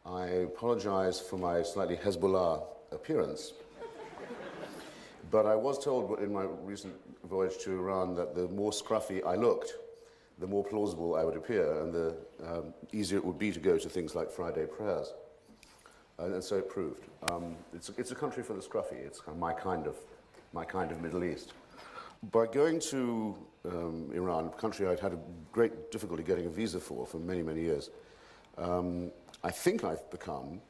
I apologize for my slightly Hezbollah appearance. But I was told in my recent voyage to Iran that the more scruffy I looked, the more plausible I would appear, and the easier it would be to go to things like Friday prayers. And so it proved. It's a country for the scruffy. It's kind of my kind of Middle East. By going to Iran, a country I'd had a great difficulty getting a visa for many, many years, I think I've become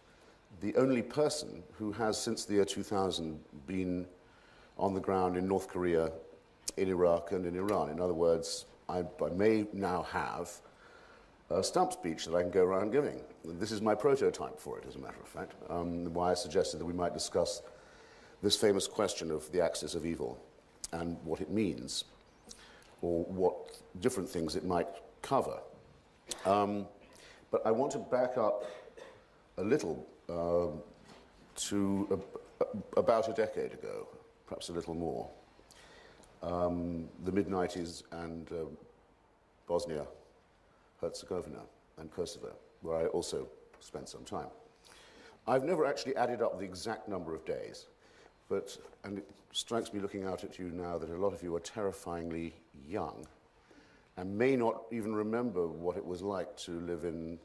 the only person who has, since the year 2000, been on the ground in North Korea, in Iraq, and in Iran. In other words, I may now have a stump speech that I can go around giving. This is my prototype for it, as a matter of fact, why I suggested that we might discuss this famous question of the axis of evil and what it means, or what different things it might cover. But I want to back up a little to about a decade ago, perhaps a little more, the mid-90s and Bosnia, Herzegovina, and Kosovo, where I also spent some time. I've never actually added up the exact number of days, and it strikes me looking out at you now that a lot of you are terrifyingly young and may not even remember what it was like to live in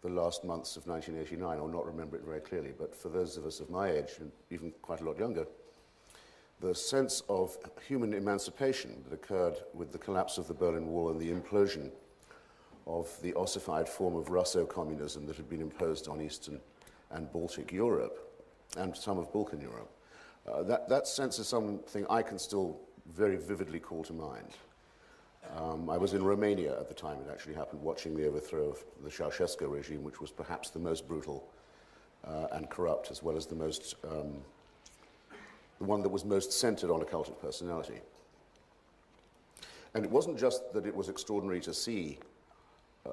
the last months of 1989, or not remember it very clearly. But for those of us of my age, and even quite a lot younger, the sense of human emancipation that occurred with the collapse of the Berlin Wall and the implosion of the ossified form of Russo-communism that had been imposed on Eastern and Baltic Europe, and some of Balkan Europe, that sense is something I can still very vividly call to mind. I was in Romania at the time it actually happened, watching the overthrow of the Ceausescu regime, which was perhaps the most brutal and corrupt, as well as the one that was most centered on a cult of personality. And it wasn't just that it was extraordinary to see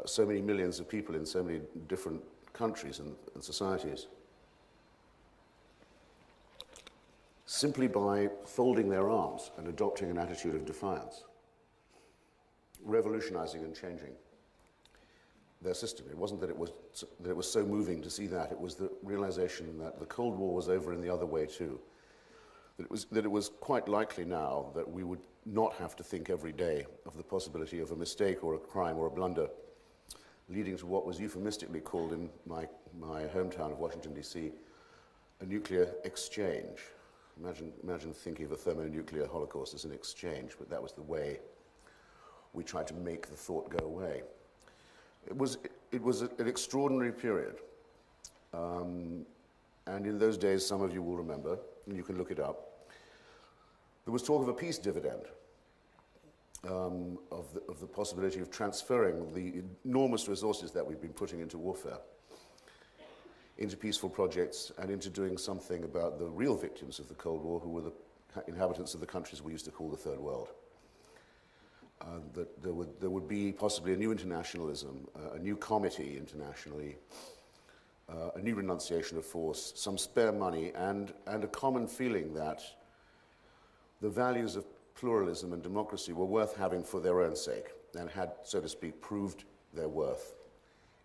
so many millions of people in so many different countries and societies simply by folding their arms and adopting an attitude of defiance, revolutionizing and changing their system. It wasn't that it was so moving to see that. It was the realization that the Cold War was over in the other way too. That it was quite likely now that we would not have to think every day of the possibility of a mistake or a crime or a blunder, leading to what was euphemistically called in my hometown of Washington, D.C., a nuclear exchange. Imagine thinking of a thermonuclear holocaust as an exchange, but that was the way we tried to make the thought go away. It was an extraordinary period. And in those days, some of you will remember, and you can look it up, there was talk of a peace dividend, of the possibility of transferring the enormous resources that we've been putting into warfare into peaceful projects and into doing something about the real victims of the Cold War, who were the inhabitants of the countries we used to call the Third World. That there would be possibly a new internationalism, a new comity internationally, a new renunciation of force, some spare money, and a common feeling that the values of pluralism and democracy were worth having for their own sake, and had, so to speak, proved their worth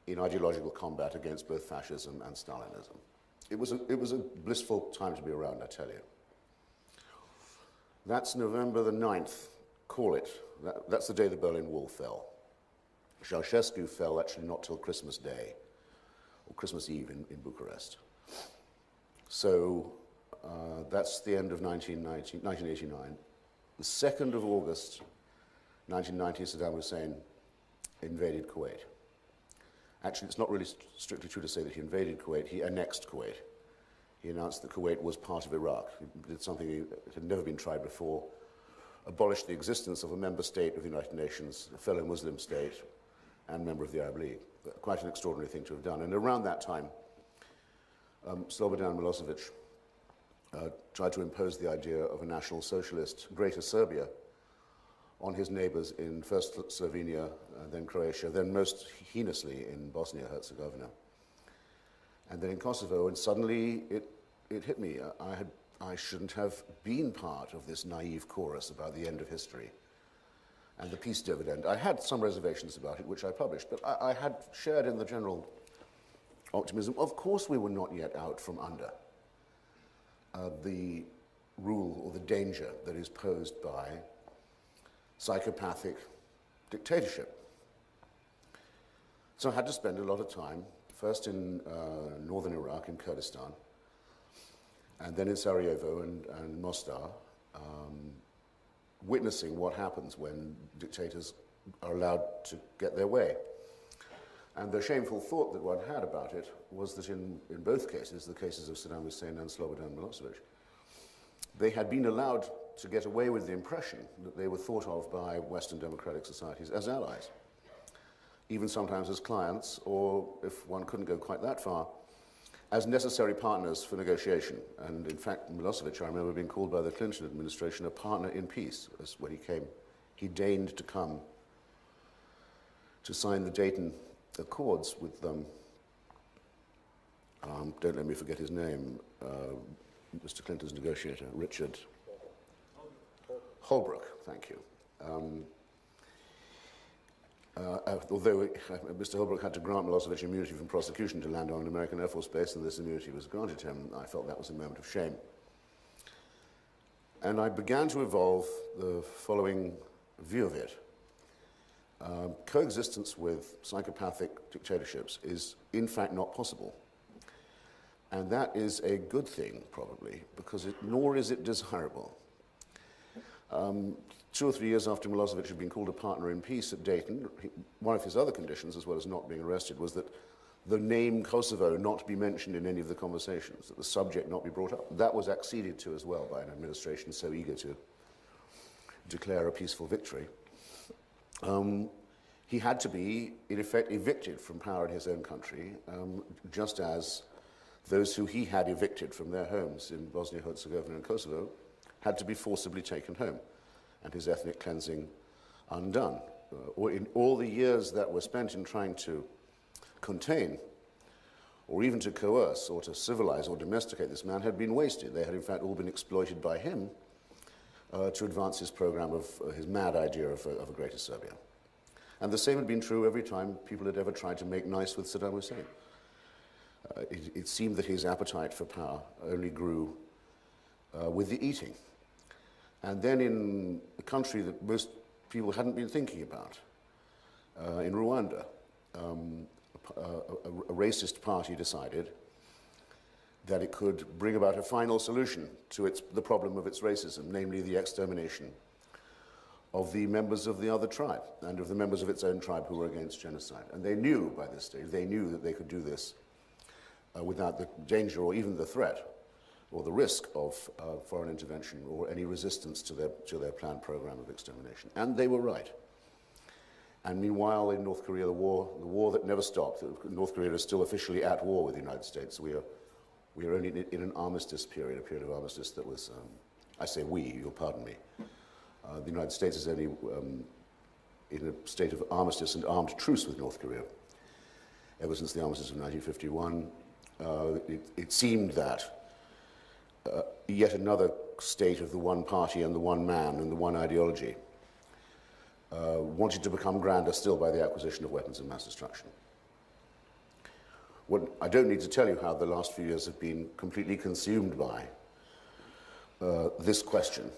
in ideological combat against both fascism and Stalinism. It was a blissful time to be around, I tell you. That's November the 9th, call it. That's the day the Berlin Wall fell. Ceausescu fell actually not till Christmas Day, or Christmas Eve in Bucharest. So that's the end of 1989. The 2nd of August, 1990, Saddam Hussein invaded Kuwait. Actually, it's not really strictly true to say that he invaded Kuwait, he annexed Kuwait. He announced that Kuwait was part of Iraq. He did something that had never been tried before, abolished the existence of a member state of the United Nations, a fellow Muslim state, and member of the Arab League. Quite an extraordinary thing to have done. And around that time, Slobodan Milosevic tried to impose the idea of a national socialist, Greater Serbia, on his neighbors in first Slovenia, then Croatia, then most heinously in Bosnia-Herzegovina, and then in Kosovo. And suddenly it hit me. I shouldn't have been part of this naive chorus about the end of history and the peace dividend. I had some reservations about it, which I published, but I had shared in the general optimism. Of course we were not yet out from under the rule or the danger that is posed by psychopathic dictatorship. So I had to spend a lot of time, first in northern Iraq, in Kurdistan, and then in Sarajevo and Mostar, witnessing what happens when dictators are allowed to get their way. And the shameful thought that one had about it was that in both cases, the cases of Saddam Hussein and Slobodan Milosevic, they had been allowed to get away with the impression that they were thought of by Western democratic societies as allies, even sometimes as clients, or if one couldn't go quite that far, as necessary partners for negotiation. And in fact, Milosevic, I remember being called by the Clinton administration a partner in peace, as when he came. He deigned to come to sign the Dayton Accords with them. Don't let me forget his name, Mr. Clinton's negotiator, Richard Holbrooke, thank you. Although Mr. Holbrooke had to grant Milosevic immunity from prosecution to land on an American Air Force base, and this immunity was granted him, I felt that was a moment of shame. And I began to evolve the following view of it. Coexistence with psychopathic dictatorships is in fact not possible. And that is a good thing, probably, because nor is it desirable. 2 or 3 years after Milosevic had been called a partner in peace at Dayton, one of his other conditions, as well as not being arrested, was that the name Kosovo not be mentioned in any of the conversations, that the subject not be brought up. That was acceded to as well by an administration so eager to declare a peaceful victory. He had to be, in effect, evicted from power in his own country, just as those who he had evicted from their homes in Bosnia-Herzegovina and Kosovo had to be forcibly taken home, and his ethnic cleansing undone. Or in all the years that were spent in trying to contain, or even to coerce, or to civilize or domesticate this man had been wasted. They had in fact all been exploited by him to advance his program of his mad idea of a greater Serbia. And the same had been true every time people had ever tried to make nice with Saddam Hussein. It seemed that his appetite for power only grew with the eating. And then in a country that most people hadn't been thinking about, in Rwanda, a racist party decided that it could bring about a final solution to the problem of its racism, namely the extermination of the members of the other tribe and of the members of its own tribe who were against genocide. And they knew by this stage, they knew that they could do this without the danger or even the threat or the risk of foreign intervention or any resistance to their planned program of extermination. And they were right. And meanwhile, in North Korea, the war that never stopped, North Korea is still officially at war with the United States. We are only in an armistice period, a period of armistice that was, I say we, you'll pardon me. The United States is only in a state of armistice and armed truce with North Korea. Ever since the armistice of 1951, it seemed that yet another state of the one party and the one man and the one ideology wanted to become grander still by the acquisition of weapons of mass destruction. I don't need to tell you how the last few years have been completely consumed by this question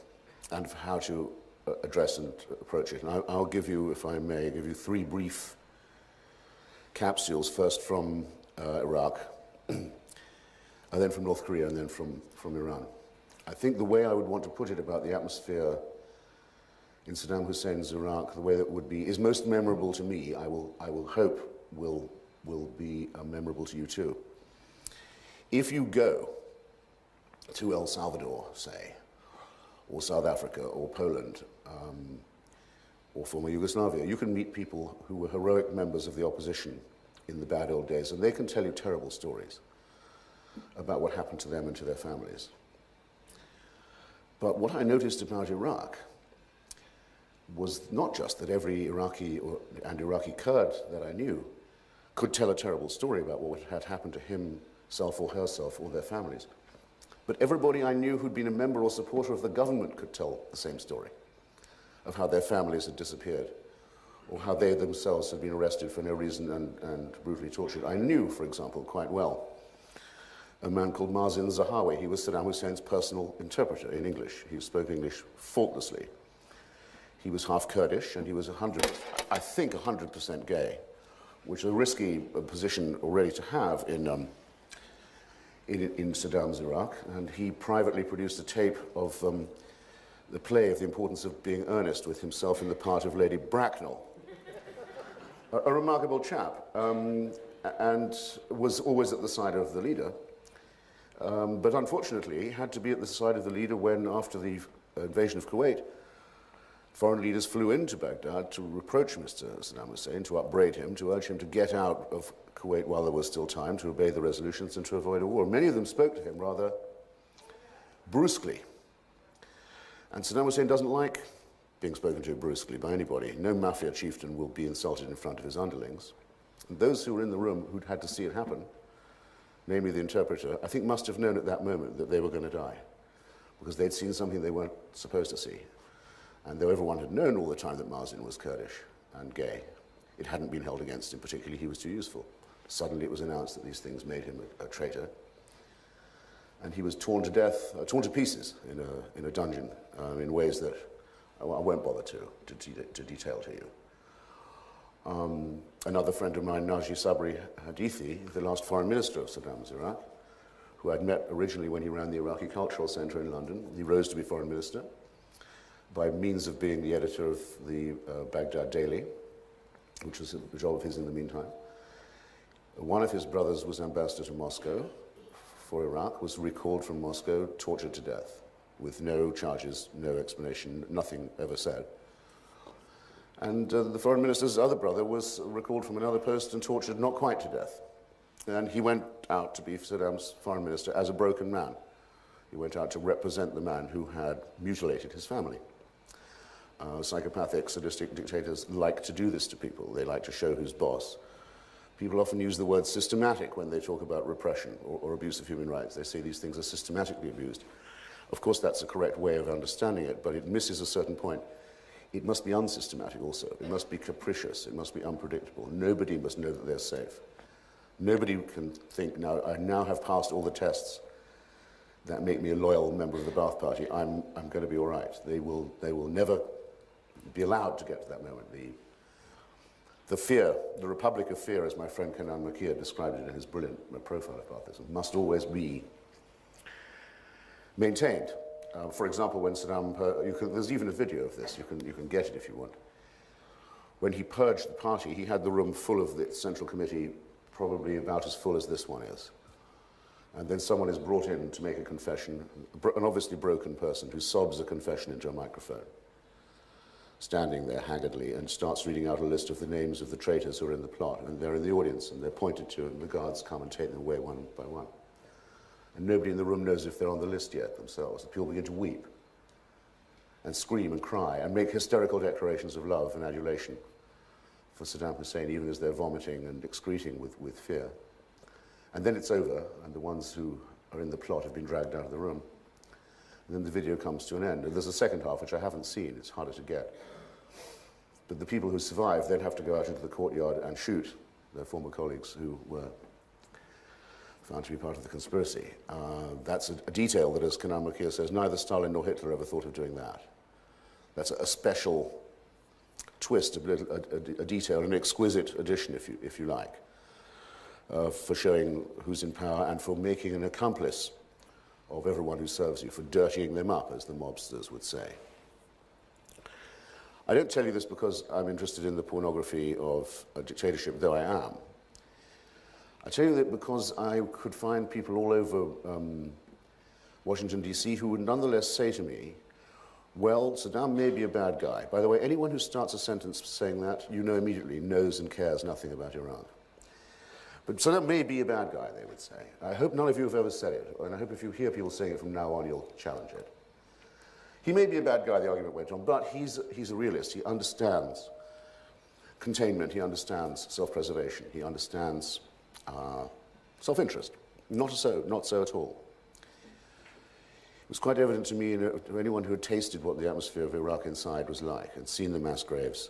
and how to address and approach it. And I'll give you, if I may, give you 3 brief capsules, first from Iraq, and then from North Korea, and then from Iran. I think the way I would want to put it about the atmosphere in Saddam Hussein's Iraq, the way that would be, is most memorable to me, I will hope will be memorable to you too. If you go to El Salvador, say, or South Africa, or Poland, or former Yugoslavia, you can meet people who were heroic members of the opposition in the bad old days, and they can tell you terrible stories about what happened to them and to their families. But what I noticed about Iraq was not just that every Iraqi and Iraqi Kurd that I knew could tell a terrible story about what had happened to himself or herself or their families, but everybody I knew who'd been a member or supporter of the government could tell the same story of how their families had disappeared, or how they themselves had been arrested for no reason and brutally tortured. I knew, for example, quite well a man called Mazin Zahawi. He was Saddam Hussein's personal interpreter in English. He spoke English faultlessly. He was half Kurdish, and he was 100% gay, which is a risky position already to have in Saddam's Iraq. And he privately produced a tape of the play of The Importance of Being Earnest with himself in the part of Lady Bracknell. A remarkable chap, and was always at the side of the leader. But unfortunately, he had to be at the side of the leader when, after the invasion of Kuwait, foreign leaders flew into Baghdad to reproach Mr. Saddam Hussein, to upbraid him, to urge him to get out of Kuwait while there was still time, to obey the resolutions and to avoid a war. Many of them spoke to him rather brusquely. And Saddam Hussein doesn't like being spoken to brusquely by anybody. No mafia chieftain will be insulted in front of his underlings. And those who were in the room who'd had to see it happen, namely the interpreter, I think must have known at that moment that they were going to die, because they'd seen something they weren't supposed to see. And though everyone had known all the time that Mazin was Kurdish and gay, it hadn't been held against him particularly. He was too useful. Suddenly it was announced that these things made him a traitor. And he was torn to death, torn to pieces in a dungeon in ways that I won't bother to detail to you. Another friend of mine, Naji Sabri Hadithi, the last foreign minister of Saddam's Iraq, who I'd met originally when he ran the Iraqi Cultural Center in London. He rose to be foreign minister by means of being the editor of the Baghdad Daily, which was a job of his in the meantime. One of his brothers was ambassador to Moscow for Iraq, was recalled from Moscow, tortured to death, with no charges, no explanation, nothing ever said. And the foreign minister's other brother was recalled from another post and tortured not quite to death. And he went out to be Saddam's foreign minister as a broken man. He went out to represent the man who had mutilated his family. Psychopathic, sadistic dictators like to do this to people. They like to show who's boss. People often use the word systematic when they talk about repression or abuse of human rights. They say these things are systematically abused. Of course, that's a correct way of understanding it, but it misses a certain point. It must be unsystematic also. It must be capricious. It must be unpredictable. Nobody must know that they're safe. Nobody can think, now, I now have passed all the tests that make me a loyal member of the Ba'ath Party. I'm going to be all right. They will never be allowed to get to that moment. The fear, the Republic of Fear, as my friend Kenan Makir described it in his brilliant profile of Baathism, must always be maintained. For example, when Saddam, there's even a video of this, you can get it if you want. When he purged the party, he had the room full of the Central Committee, probably about as full as this one is. And then someone is brought in to make a confession, an obviously broken person who sobs a confession into a microphone, standing there haggardly, and starts reading out a list of the names of the traitors who are in the plot. And they're in the audience, and they're pointed to, and the guards come and take them away one by one. And nobody in the room knows if they're on the list yet themselves. The people begin to weep and scream and cry and make hysterical declarations of love and adulation for Saddam Hussein, even as they're vomiting and excreting with fear. And then it's over, and the ones who are in the plot have been dragged out of the room. And then the video comes to an end. And there's a second half, which I haven't seen. It's harder to get. But the people who survive then have to go out into the courtyard and shoot their former colleagues who were found to be part of the conspiracy. That's a detail that, as Kenan Makir says, neither Stalin nor Hitler ever thought of doing that. That's a special twist, a detail, an exquisite addition, if you like, for showing who's in power and for making an accomplice of everyone who serves you, for dirtying them up, as the mobsters would say. I don't tell you this because I'm interested in the pornography of a dictatorship, though I am. I tell you that because I could find people all over Washington, D.C. who would nonetheless say to me, well, Saddam may be a bad guy. By the way, anyone who starts a sentence saying that, you know immediately, knows and cares nothing about Iran. But Saddam may be a bad guy, they would say. I hope none of you have ever said it, and I hope if you hear people saying it from now on, you'll challenge it. He may be a bad guy, the argument went on, but he's a realist. He understands containment. He understands self-preservation. He understands self-interest. Not so at all. It was quite evident to me, to anyone who had tasted what the atmosphere of Iraq inside was like and seen the mass graves,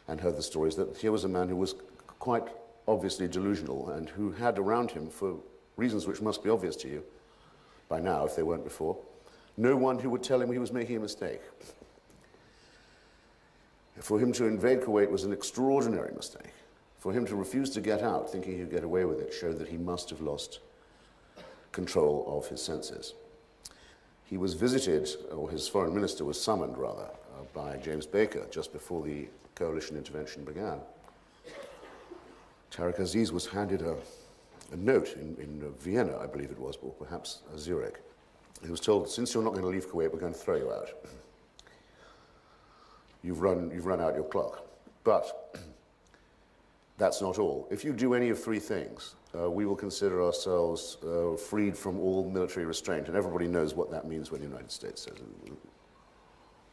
and heard the stories that here was a man who was quite obviously delusional and who had around him, for reasons which must be obvious to you by now if they weren't before, no one who would tell him he was making a mistake. For him to invade Kuwait was an extraordinary mistake. For him to refuse to get out, thinking he'd get away with it, showed that he must have lost control of his senses. He was visited, or his foreign minister was summoned, rather, by James Baker just before the coalition intervention began. Tariq Aziz was handed a note in Vienna, I believe it was, or perhaps Zurich. He was told, since you're not going to leave Kuwait, we're going to throw you out. You've run out your clock. But that's not all. If you do any of three things, we will consider ourselves freed from all military restraint, and everybody knows what that means when the United States says it.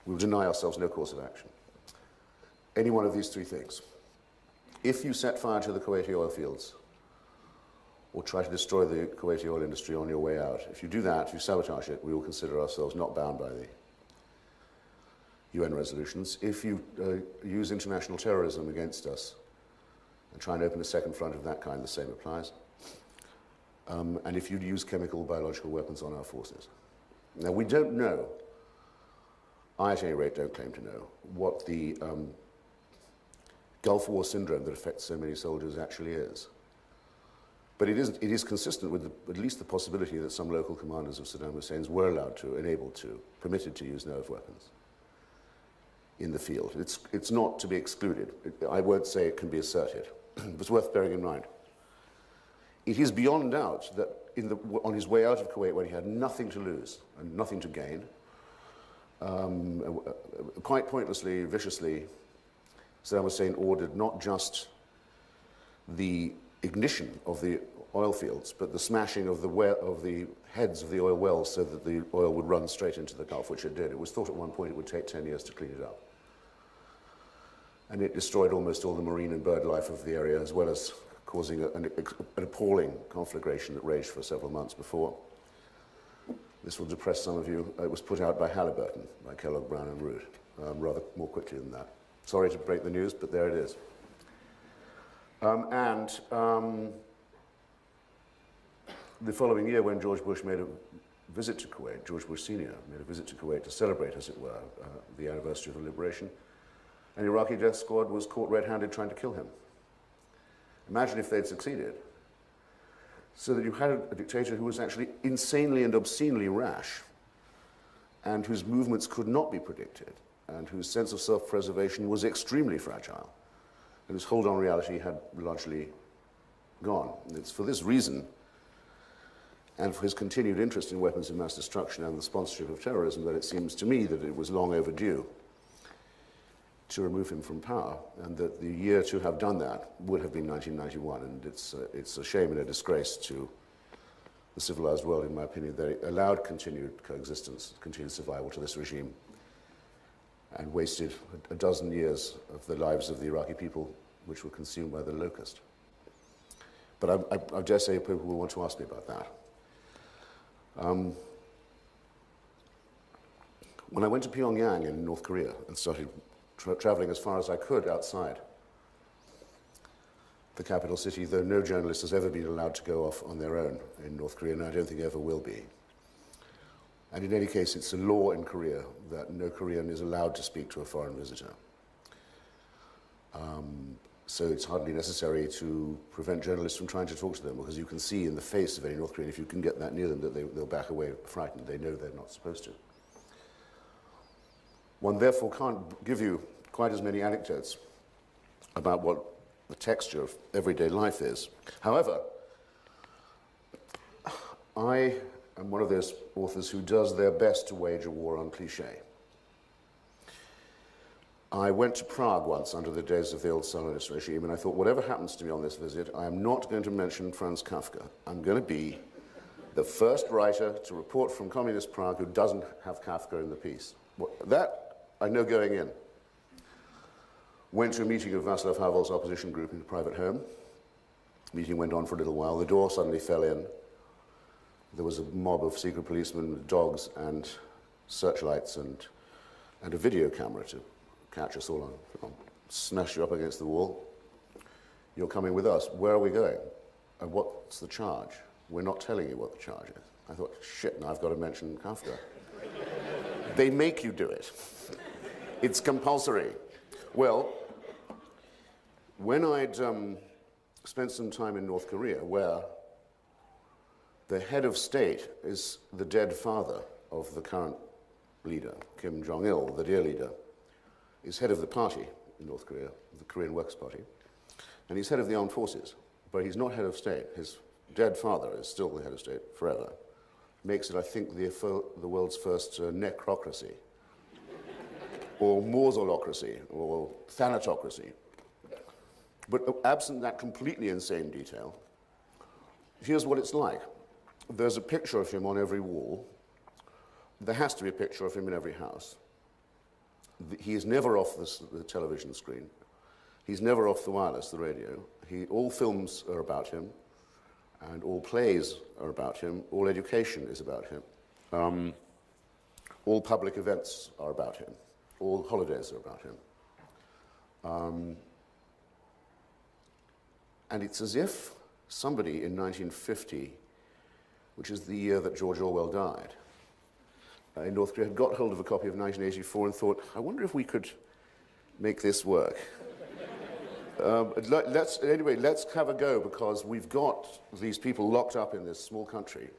We'll deny ourselves no course of action. Any one of these three things. If you set fire to the Kuwaiti oil fields, or try to destroy the Kuwaiti oil industry on your way out, if you do that, if you sabotage it, we will consider ourselves not bound by the UN resolutions. If you use international terrorism against us and try and open a second front of that kind, the same applies. And if you use chemical, biological weapons on our forces. Now, we don't know, I at any rate don't claim to know, what the Gulf War syndrome that affects so many soldiers actually is. But it is consistent with at least the possibility that some local commanders of Saddam Hussein's were allowed to, enabled to, permitted to use nerve weapons in the field. It's not to be excluded. I won't say it can be asserted. It's worth bearing in mind. It is beyond doubt that on his way out of Kuwait, when he had nothing to lose and nothing to gain, quite pointlessly, viciously, Saddam Hussein ordered not just the ignition of the oil fields, but the smashing of the heads of the oil wells so that the oil would run straight into the Gulf, which it did. It was thought at one point it would take 10 years to clean it up. And it destroyed almost all the marine and bird life of the area, as well as causing an appalling conflagration that raged for several months before. This will depress some of you. It was put out by Halliburton, by Kellogg, Brown and Root, rather more quickly than that. Sorry to break the news, but there it is. The following year, when George Bush made a visit to Kuwait, George Bush Sr. made a visit to Kuwait to celebrate, as it were, the anniversary of the liberation, an Iraqi death squad was caught red-handed trying to kill him. Imagine if they'd succeeded. So that you had a dictator who was actually insanely and obscenely rash, and whose movements could not be predicted, and whose sense of self-preservation was extremely fragile, and whose hold on reality had largely gone. It's for this reason, and for his continued interest in weapons of mass destruction and the sponsorship of terrorism, that it seems to me that it was long overdue to remove him from power, and that the year to have done that would have been 1991, and it's a shame and a disgrace to the civilized world, in my opinion, that it allowed continued coexistence, continued survival to this regime, and wasted a dozen years of the lives of the Iraqi people, which were consumed by the locust. But I dare say people will want to ask me about that. When I went to Pyongyang in North Korea and started traveling as far as I could outside the capital city, though no journalist has ever been allowed to go off on their own in North Korea, and I don't think ever will be. And in any case, it's a law in Korea that no Korean is allowed to speak to a foreign visitor. So it's hardly necessary to prevent journalists from trying to talk to them, because you can see in the face of any North Korean, if you can get that near them, that they'll back away frightened. They know they're not supposed to. One therefore can't give you quite as many anecdotes about what the texture of everyday life is. However, I am one of those authors who does their best to wage a war on cliché. I went to Prague once under the days of the old Stalinist regime, and I thought, whatever happens to me on this visit, I am not going to mention Franz Kafka. I'm going to be the first writer to report from communist Prague who doesn't have Kafka in the piece. That I know going in. Went to a meeting of Václav Havel's opposition group in a private home. The meeting went on for a little while. The door suddenly fell in. There was a mob of secret policemen with dogs and searchlights and a video camera to catch us all on film. smash you up against the wall. You're coming with us. Where are we going? And what's the charge? We're not telling you what the charge is. I thought, shit, now I've got to mention Kafka. They make you do it. It's compulsory. Well, when I'd spent some time in North Korea, where the head of state is the dead father of the current leader, Kim Jong-il, the dear leader, is head of the party in North Korea, the Korean Workers' Party, and he's head of the armed forces, but he's not head of state. His dead father is still the head of state forever. Makes it, I think, the world's first necrocracy, or mausolocracy, or thanatocracy. But absent that completely insane detail, here's what it's like. There's a picture of him on every wall. There has to be a picture of him in every house. He is never off the television screen. He's never off the wireless, the radio. All films are about him, and all plays are about him. All education is about him. All public events are about him. All holidays are about him. And it's as if somebody in 1950, which is the year that George Orwell died, in North Korea had got hold of a copy of 1984 and thought, I wonder if we could make this work. Anyway, let's have a go, because we've got these people locked up in this small country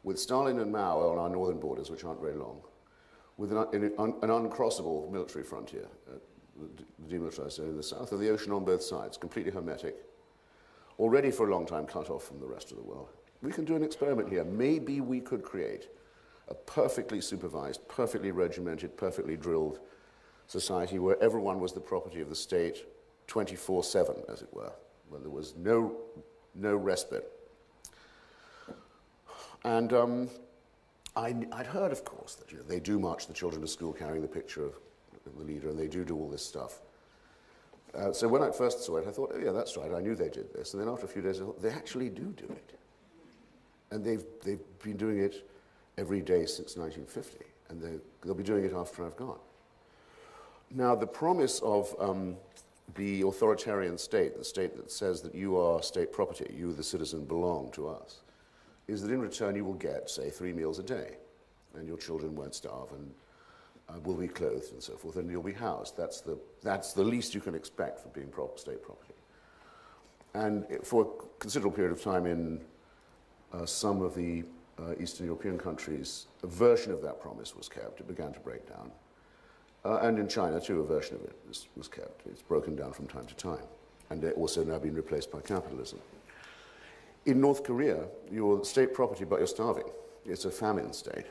with Stalin and Mao on our northern borders, which aren't very long, with an uncrossable military frontier, the demilitarized zone in the south of the ocean on both sides, completely hermetic, already for a long time cut off from the rest of the world. We can do an experiment here. Maybe we could create a perfectly supervised, perfectly regimented, perfectly drilled society where everyone was the property of the state 24/7, as it were, where there was no respite. And I'd heard, of course, that they do march the children to school carrying the picture of the leader, and they do all this stuff. So when I first saw it, I thought, oh yeah, that's right, I knew they did this. And then after a few days, I thought, they actually do it. And they've been doing it every day since 1950, and they'll be doing it after I've gone. Now, the promise of the authoritarian state, the state that says that you are state property, you, the citizen, belong to us, is that in return you will get, say, 3 meals a day, and your children won't starve, and will be clothed and so forth, and you'll be housed. That's the least you can expect for being state property. And for a considerable period of time in some of the Eastern European countries, a version of that promise was kept. It began to break down. And in China, too, a version of it was kept. It's broken down from time to time, and they're also now being replaced by capitalism. In North Korea, you're state property, but you're starving. It's a famine state.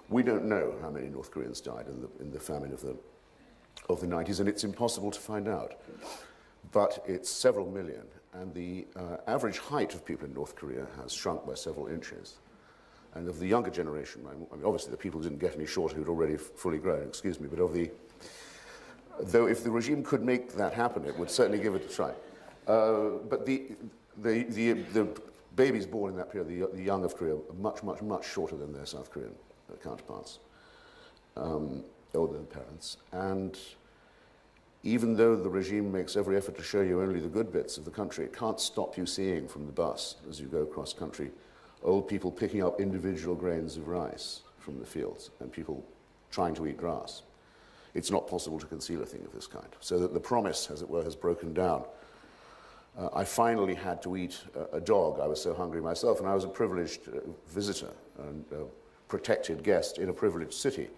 We don't know how many North Koreans died in the famine of the 90s, and it's impossible to find out. But it's several million, and the average height of people in North Korea has shrunk by several inches. And of the younger generation, I mean, obviously the people didn't get any shorter who'd already fully grown, excuse me, but though if the regime could make that happen, it would certainly give it a try. But the babies born in that period, the young of Korea, are much, much, much shorter than their South Korean counterparts, older than parents. And even though the regime makes every effort to show you only the good bits of the country, it can't stop you seeing from the bus as you go across country old people picking up individual grains of rice from the fields and people trying to eat grass. It's not possible to conceal a thing of this kind. So that the promise, as it were, has broken down. I finally had to eat a dog. I was so hungry myself, and I was a privileged visitor and protected guest in a privileged city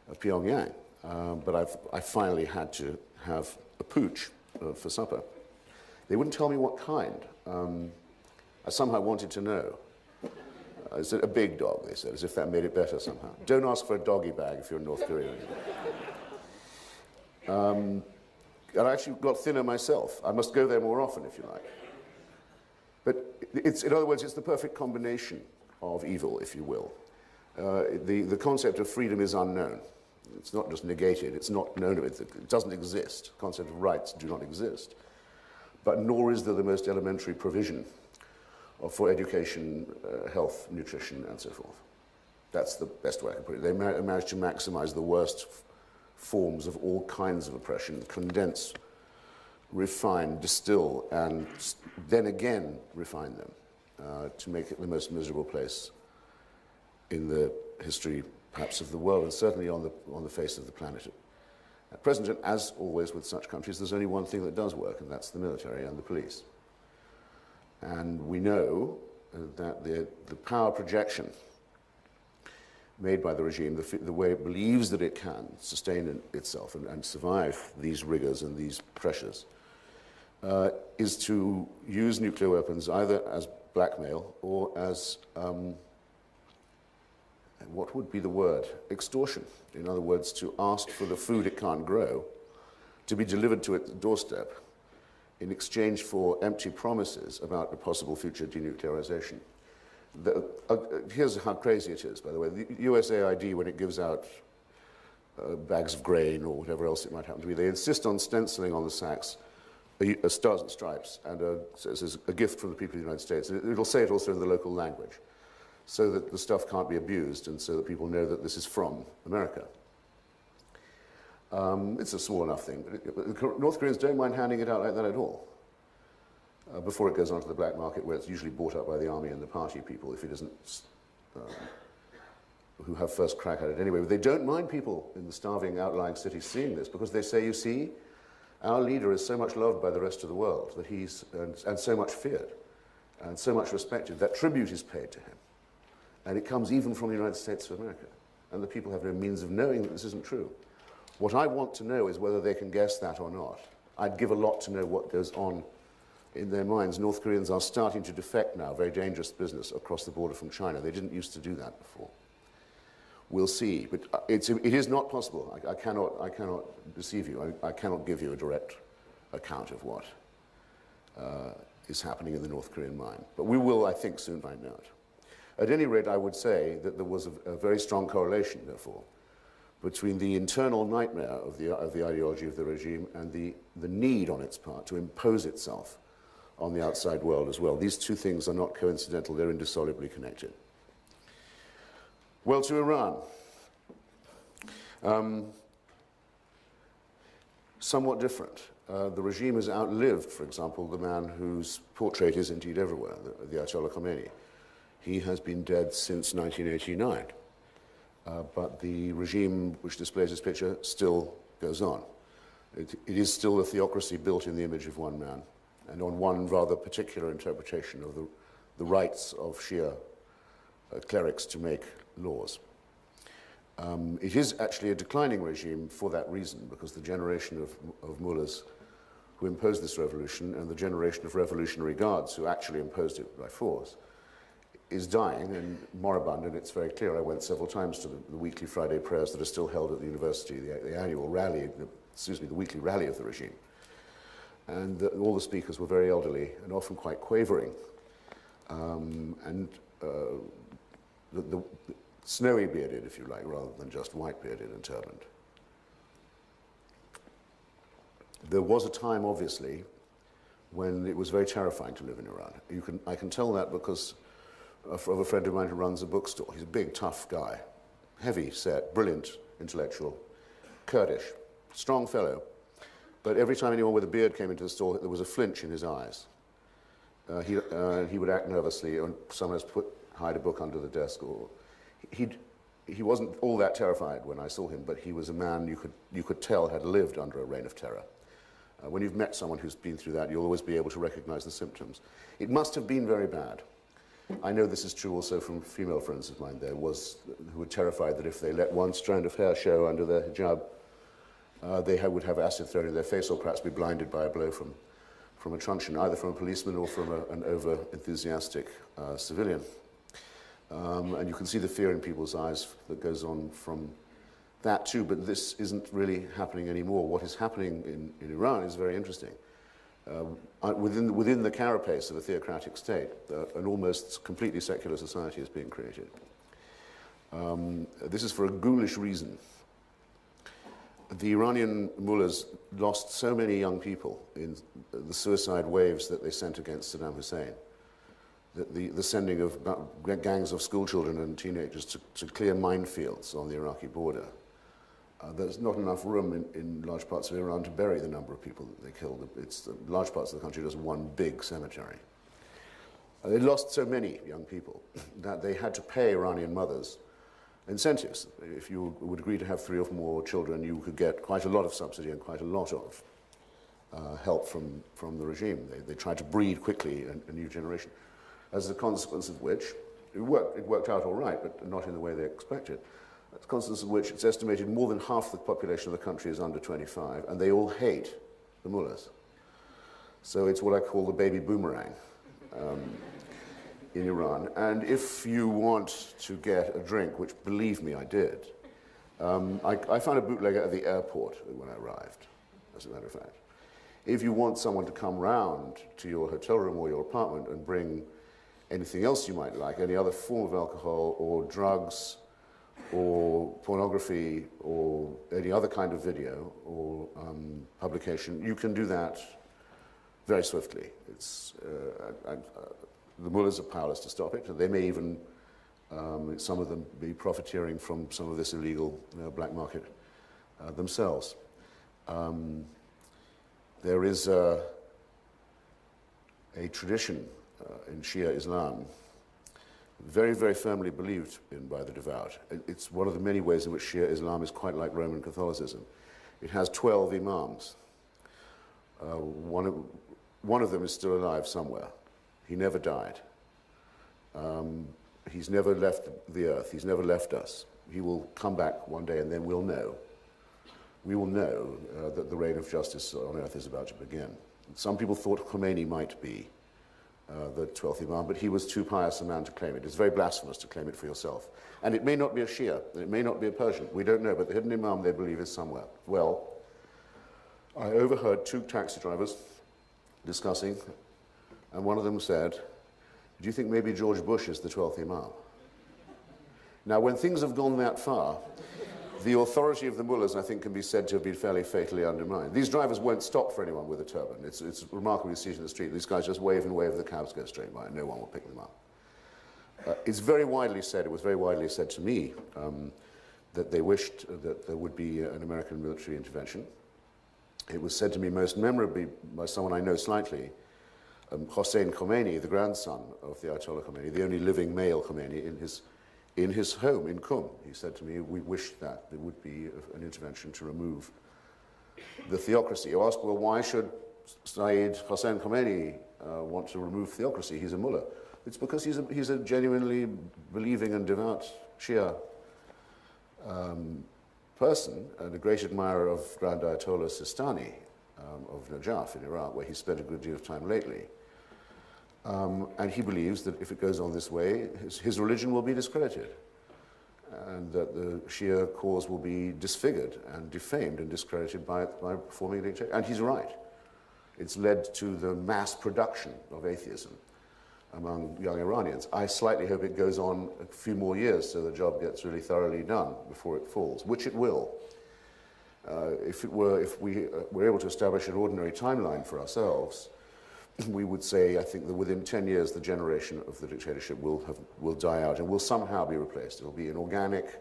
of Pyongyang. But I finally had to have a pooch for supper. They wouldn't tell me what kind. I somehow wanted to know. It's a big dog, they said, as if that made it better somehow. Don't ask for a doggy bag if you're in North Korea. And I actually got thinner myself. I must go there more often, if you like. But in other words, it's the perfect combination of evil, if you will. The concept of freedom is unknown. It's not just negated, it's not known of it. It doesn't exist. The concept of rights do not exist. But nor is there the most elementary provision for education, health, nutrition, and so forth. That's the best way I can put it. They managed to maximize the worst forms of all kinds of oppression, condense, refine, distill, and then again refine them to make it the most miserable place in the history, perhaps, of the world, and certainly on the face of the planet. At present, and as always with such countries, there's only one thing that does work, and that's the military and the police. And we know that the power projection made by the regime, the way it believes that it can sustain itself and survive these rigors and these pressures, is to use nuclear weapons either as blackmail or as what would be the word? Extortion. In other words, to ask for the food it can't grow to be delivered to its doorstep in exchange for empty promises about a possible future denuclearization. Here's how crazy it is, by the way. The USAID, when it gives out bags of grain or whatever else it might happen to be, they insist on stenciling on the sacks a stars and stripes and says a gift from the people of the United States. It'll say it also in the local language, so that the stuff can't be abused and so that people know that this is from America. It's a small enough thing, but North Koreans don't mind handing it out like that at all, before it goes onto the black market, where it's usually bought up by the army and the party people if it isn't, who have first crack at it anyway. But they don't mind people in the starving outlying cities seeing this, because they say, you see, our leader is so much loved by the rest of the world that he's, and so much feared and so much respected, that tribute is paid to him. And it comes even from the United States of America. And the people have no means of knowing that this isn't true. What I want to know is whether they can guess that or not. I'd give a lot to know what goes on in their minds. North Koreans are starting to defect now, very dangerous business, across the border from China. They didn't used to do that before. We'll see. But it is not possible. I cannot deceive you. I cannot give you a direct account of what is happening in the North Korean mind. But we will, I think, soon find out. At any rate, I would say that there was a very strong correlation, therefore, between the internal nightmare of the ideology of the regime and the need on its part to impose itself on the outside world as well. These two things are not coincidental, they're indissolubly connected. Well, to Iran. Somewhat different. The regime has outlived, for example, the man whose portrait is indeed everywhere, the Ayatollah Khomeini. He has been dead since 1989. But the regime which displays his picture still goes on. It is still a theocracy built in the image of one man, and on one rather particular interpretation of the rights of Shia clerics to make laws. It is actually a declining regime for that reason, because the generation of mullahs who imposed this revolution and the generation of revolutionary guards who actually imposed it by force is dying and moribund, and it's very clear. I went several times to the weekly Friday prayers that are still held at the university, the annual rally, the weekly rally of the regime. And all the speakers were very elderly and often quite quavering. The snowy bearded, if you like, rather than just white bearded and turbaned. There was a time, obviously, when it was very terrifying to live in Iran. I can tell that because of a friend of mine who runs a bookstore. He's a big, tough guy, heavy set, brilliant intellectual, Kurdish, strong fellow. But every time anyone with a beard came into the store, there was a flinch in his eyes. He would act nervously, and someone else hide a book under the desk. Or he wasn't all that terrified when I saw him, but he was a man you could tell had lived under a reign of terror. When you've met someone who's been through that, you'll always be able to recognize the symptoms. It must have been very bad. I know this is true also from female friends of mine who were terrified that if they let one strand of hair show under their hijab, they would have acid thrown in their face or perhaps be blinded by a blow from a truncheon, either from a policeman or from an over-enthusiastic civilian. And you can see the fear in people's eyes that goes on from that too, but this isn't really happening anymore. What is happening in Iran is very interesting. Within the carapace of a theocratic state, an almost completely secular society is being created. This is for a ghoulish reason. The Iranian mullahs lost so many young people in the suicide waves that they sent against Saddam Hussein, that the sending of gangs of schoolchildren and teenagers to clear minefields on the Iraqi border There's not enough room in large parts of Iran to bury the number of people that they killed. It's large parts of the country just one big cemetery. They lost so many young people that they had to pay Iranian mothers incentives. If you would agree to have 3 or more children, you could get quite a lot of subsidy and quite a lot of help from the regime. They tried to breed quickly a new generation, as a consequence of which it worked out all right, but not in the way they expected. As a consequence of which it's estimated more than half the population of the country is under 25, and they all hate the mullahs. So it's what I call the baby boomerang in Iran. And if you want to get a drink, which believe me, I did, I found a bootlegger at the airport when I arrived, as a matter of fact. If you want someone to come round to your hotel room or your apartment and bring anything else you might like, any other form of alcohol or drugs or pornography or any other kind of video or publication, you can do that very swiftly. The mullahs are powerless to stop it, and they may even, some of them, be profiteering from some of this illegal black market themselves. There is a tradition in Shia Islam, very, very firmly believed in by the devout. It's one of the many ways in which Shia Islam is quite like Roman Catholicism. It has 12 imams. One of them is still alive somewhere. He never died. He's never left the earth. He's never left us. He will come back one day, and then we'll know. We will know that the reign of justice on earth is about to begin. Some people thought Khomeini might be the 12th Imam, but he was too pious a man to claim it. It's very blasphemous to claim it for yourself. And it may not be a Shia, and it may not be a Persian. We don't know, but the hidden Imam, they believe, is somewhere. Well, I overheard 2 taxi drivers discussing, and one of them said, "Do you think maybe George Bush is the 12th Imam?" Now, when things have gone that far, the authority of the mullahs, I think, can be said to have been fairly fatally undermined. These drivers won't stop for anyone with a turban. It's remarkable to see it in the street. These guys just wave and wave, the cabs go straight by, and no one will pick them up. It's very widely said, it was very widely said to me, that they wished that there would be an American military intervention. It was said to me most memorably by someone I know slightly, Hossein Khomeini, the grandson of the Ayatollah Khomeini, the only living male Khomeini, in his home in Qum. He said to me, "We wish that there would be an intervention to remove the theocracy." You ask, well, why should Sayyid Hossein Khomeini want to remove theocracy? He's a mullah. It's because he's a genuinely believing and devout Shia person, and a great admirer of Grand Ayatollah Sistani of Najaf in Iraq, where he spent a good deal of time lately. And he believes that if it goes on this way, his religion will be discredited, and that the Shia cause will be disfigured and defamed and discredited by performing a dictatorship. And he's right. It's led to the mass production of atheism among young Iranians. I slightly hope it goes on a few more years so the job gets really thoroughly done before it falls, which it will. If we were able to establish an ordinary timeline for ourselves, we would say, I think, that within 10 years, the generation of the dictatorship will die out and will somehow be replaced. It will be an organic,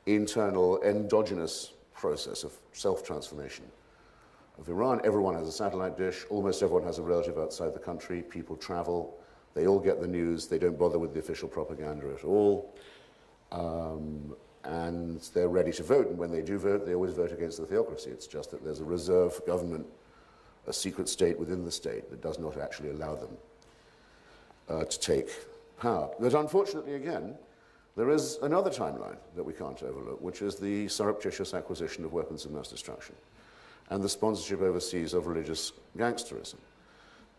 internal, endogenous process of self-transformation of Iran. Everyone has a satellite dish. Almost everyone has a relative outside the country. People travel. They all get the news. They don't bother with the official propaganda at all. And they're ready to vote. And when they do vote, they always vote against the theocracy. It's just that there's a reserve government, a secret state within the state that does not actually allow them to take power. But unfortunately, again, there is another timeline that we can't overlook, which is the surreptitious acquisition of weapons of mass destruction and the sponsorship overseas of religious gangsterism.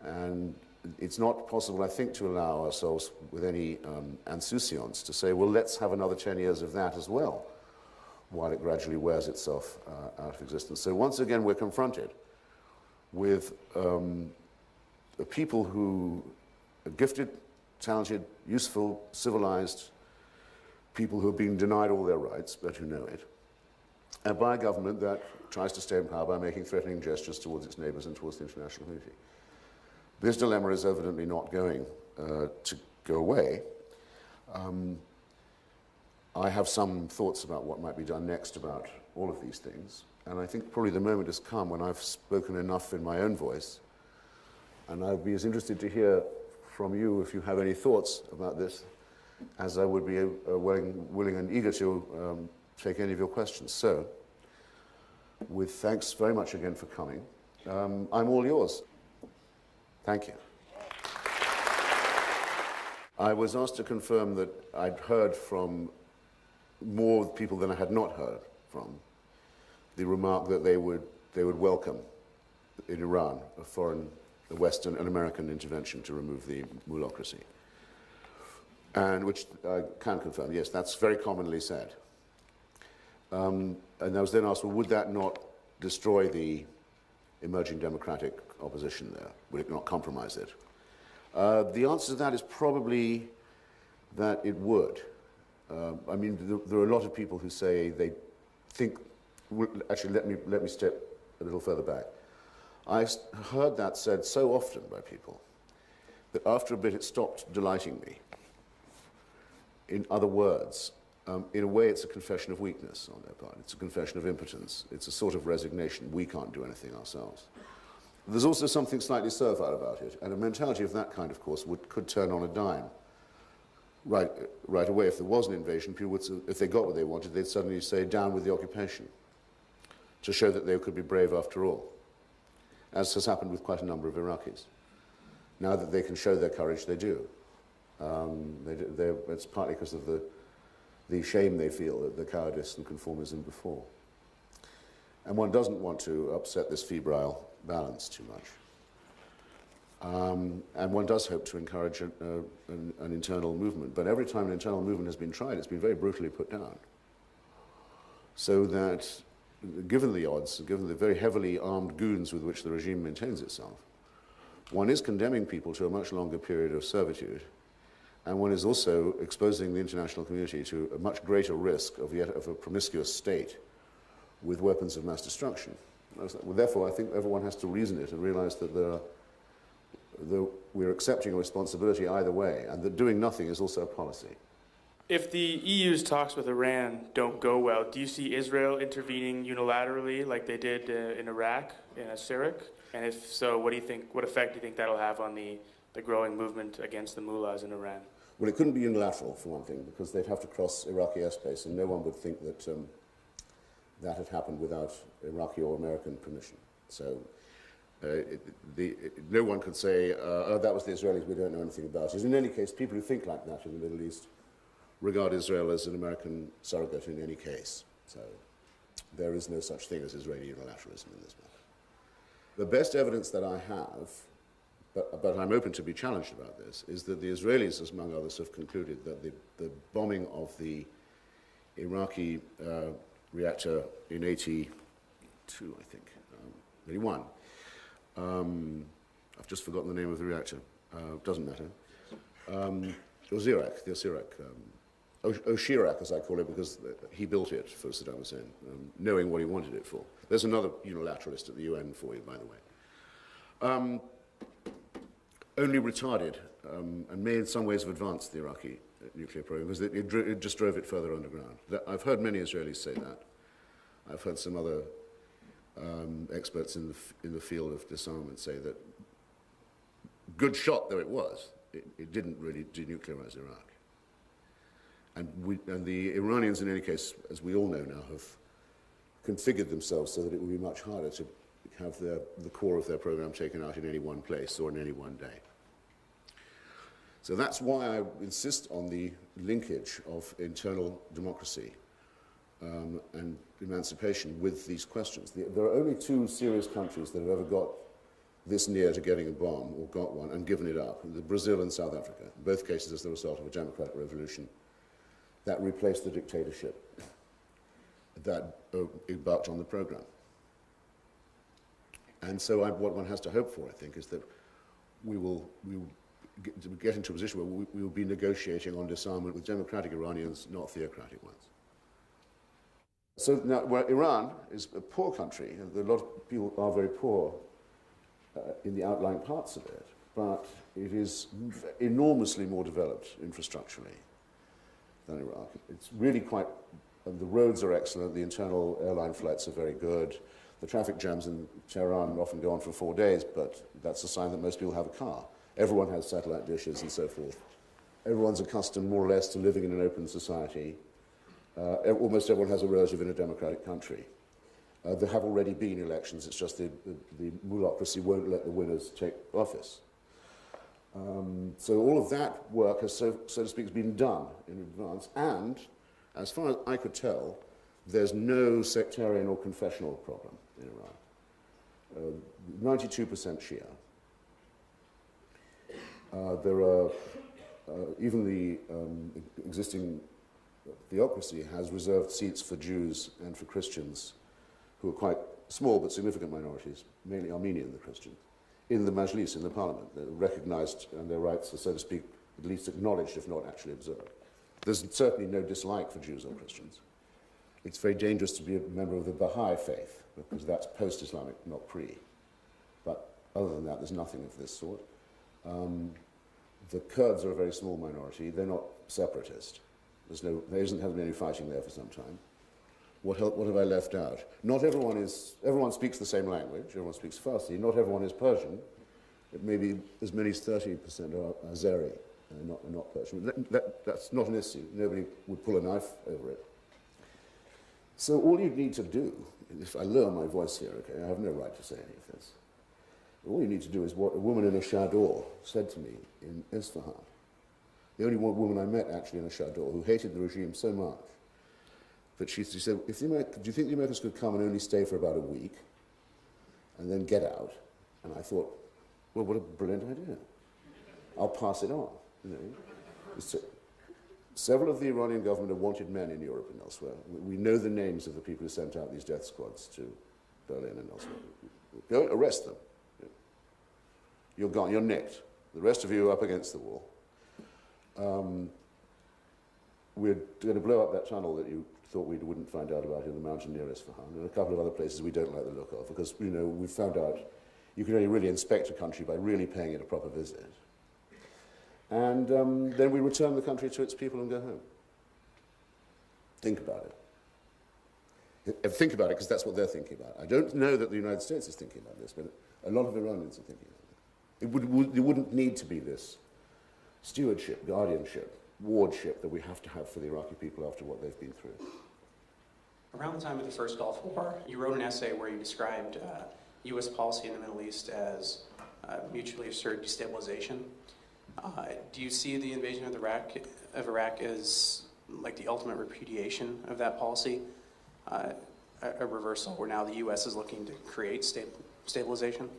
And it's not possible, I think, to allow ourselves with any insouciance to say, well, let's have another 10 years of that as well, while it gradually wears itself out of existence. So once again, we're confronted with people who are gifted, talented, useful, civilized, people who have been denied all their rights, but who know it, and by a government that tries to stay in power by making threatening gestures towards its neighbors and towards the international community. This dilemma is evidently not going to go away. I have some thoughts about what might be done next about all of these things. And I think probably the moment has come when I've spoken enough in my own voice. And I'd be as interested to hear from you if you have any thoughts about this, as I would be willing and eager to take any of your questions. So, with thanks very much again for coming, I'm all yours. Thank you. I was asked to confirm that I'd heard from more people than I had not heard from the remark that they would welcome in Iran a Western and American intervention to remove the mulocracy. And which I can confirm, yes, that's very commonly said. And I was then asked, well, would that not destroy the emerging democratic opposition there? Would it not compromise it? The answer to that is probably that it would. I mean, there are a lot of people who say they think. Actually, let me step a little further back. I heard that said so often by people that after a bit it stopped delighting me. In other words, in a way, it's a confession of weakness on their part. It's a confession of impotence. It's a sort of resignation. We can't do anything ourselves. There's also something slightly servile about it, and a mentality of that kind, of course, could turn on a dime. Right away, if there was an invasion, people would, if they got what they wanted, they'd suddenly say, down with the occupation, to show that they could be brave after all, as has happened with quite a number of Iraqis. Now that they can show their courage, they do. It's partly because of the shame they feel at the cowardice and conformism before. And one doesn't want to upset this febrile balance too much. And one does hope to encourage an internal movement. But every time an internal movement has been tried, it's been very brutally put down. So that, given the odds, given the very heavily armed goons with which the regime maintains itself, one is condemning people to a much longer period of servitude, and one is also exposing the international community to a much greater risk of a promiscuous state with weapons of mass destruction. Therefore, I think everyone has to reason it and realize that we're accepting a responsibility either way, and that doing nothing is also a policy. If the EU's talks with Iran don't go well, do you see Israel intervening unilaterally like they did in Iraq, in Syria? And if so, what effect do you think that'll have on the growing movement against the mullahs in Iran? Well, it couldn't be unilateral, for one thing, because they'd have to cross Iraqi airspace, and no one would think that that had happened without Iraqi or American permission. So no one could say, oh, that was the Israelis, we don't know anything about it. In any case, people who think like that in the Middle East regard Israel as an American surrogate in any case. So there is no such thing as Israeli unilateralism in this matter. The best evidence that I have, but I'm open to be challenged about this, is that the Israelis, among others, have concluded that the bombing of the Iraqi reactor in 82, I think, 81. I've just forgotten the name of the reactor. Doesn't matter. Oshirak, as I call it, because he built it for Saddam Hussein, knowing what he wanted it for. There's another unilateralist at the UN for you, by the way. Only retarded and may in some ways have advanced the Iraqi nuclear program, because it just drove it further underground. I've heard many Israelis say that. I've heard some other experts in the field of disarmament say that, good shot though it was, it didn't really denuclearize Iraq. And the Iranians, in any case, as we all know now, have configured themselves so that it will be much harder to have the core of their program taken out in any one place or in any one day. So that's why I insist on the linkage of internal democracy and emancipation with these questions. There are only two serious countries that have ever got this near to getting a bomb, or got one, and given it up: Brazil and South Africa. In both cases as the result of a democratic revolution that replaced the dictatorship that embarked on the program. And so what one has to hope for, I think, is that we will get into a position where we will be negotiating on disarmament with democratic Iranians, not theocratic ones. So now, where Iran is a poor country, and a lot of people are very poor in the outlying parts of it, but it is enormously more developed infrastructurally than Iraq. It's really quite And the roads are excellent, the internal airline flights are very good. The traffic jams in Tehran often go on for 4 days, but that's a sign that most people have a car. Everyone has satellite dishes and so forth. Everyone's accustomed more or less to living in an open society. Almost everyone has a relative in a democratic country. There have already been elections, it's just the bureaucracy won't let the winners take office. So all of that work has, so to speak, been done in advance, and as far as I could tell, there's no sectarian or confessional problem in Iran. 92% Shia. There are, even the existing theocracy has reserved seats for Jews and for Christians, who are quite small but significant minorities, mainly Armenian, the Christians, in the Majlis, in the parliament. They're recognized and their rights are, so to speak, at least acknowledged, if not actually observed. There's certainly no dislike for Jews or Christians. It's very dangerous to be a member of the Baha'i faith, because that's post-Islamic, not pre. But other than that, there's nothing of this sort. The Kurds are a very small minority. They're not separatist. There hasn't been any fighting there for some time. What have I left out? Not everyone speaks the same language. Everyone speaks Farsi. Not everyone is Persian. It may be as many as 30% are Azeri, not Persian. That's not an issue. Nobody would pull a knife over it. So all you need to do, if I lower my voice here, okay, I have no right to say any of this. All you need to do is what a woman in a chador said to me in Isfahan. The only woman I met actually in a chador who hated the regime so much that she said, do you think the Americans could come and only stay for about a week and then get out? And I thought, well, what a brilliant idea. I'll pass it on. You know. Several of the Iranian government have wanted men in Europe and elsewhere. We know the names of the people who sent out these death squads to Berlin and elsewhere. Go arrest them. You're gone, you're nicked. The rest of you are up against the wall. We're going to blow up that tunnel that you thought we wouldn't find out about in the mountain near Isfahan, and a couple of other places we don't like the look of, because we found out you can only really inspect a country by really paying it a proper visit. And then we return the country to its people and go home. Think about it. Think about it, because that's what they're thinking about. I don't know that the United States is thinking about this, but a lot of Iranians are thinking about it. There wouldn't need to be this stewardship, guardianship, wardship that we have to have for the Iraqi people after what they've been through. Around the time of the first Gulf War, you wrote an essay where you described U.S. policy in the Middle East as mutually assured destabilization. Do you see the invasion of Iraq as like the ultimate repudiation of that policy? A reversal where now the U.S. is looking to create stabilization?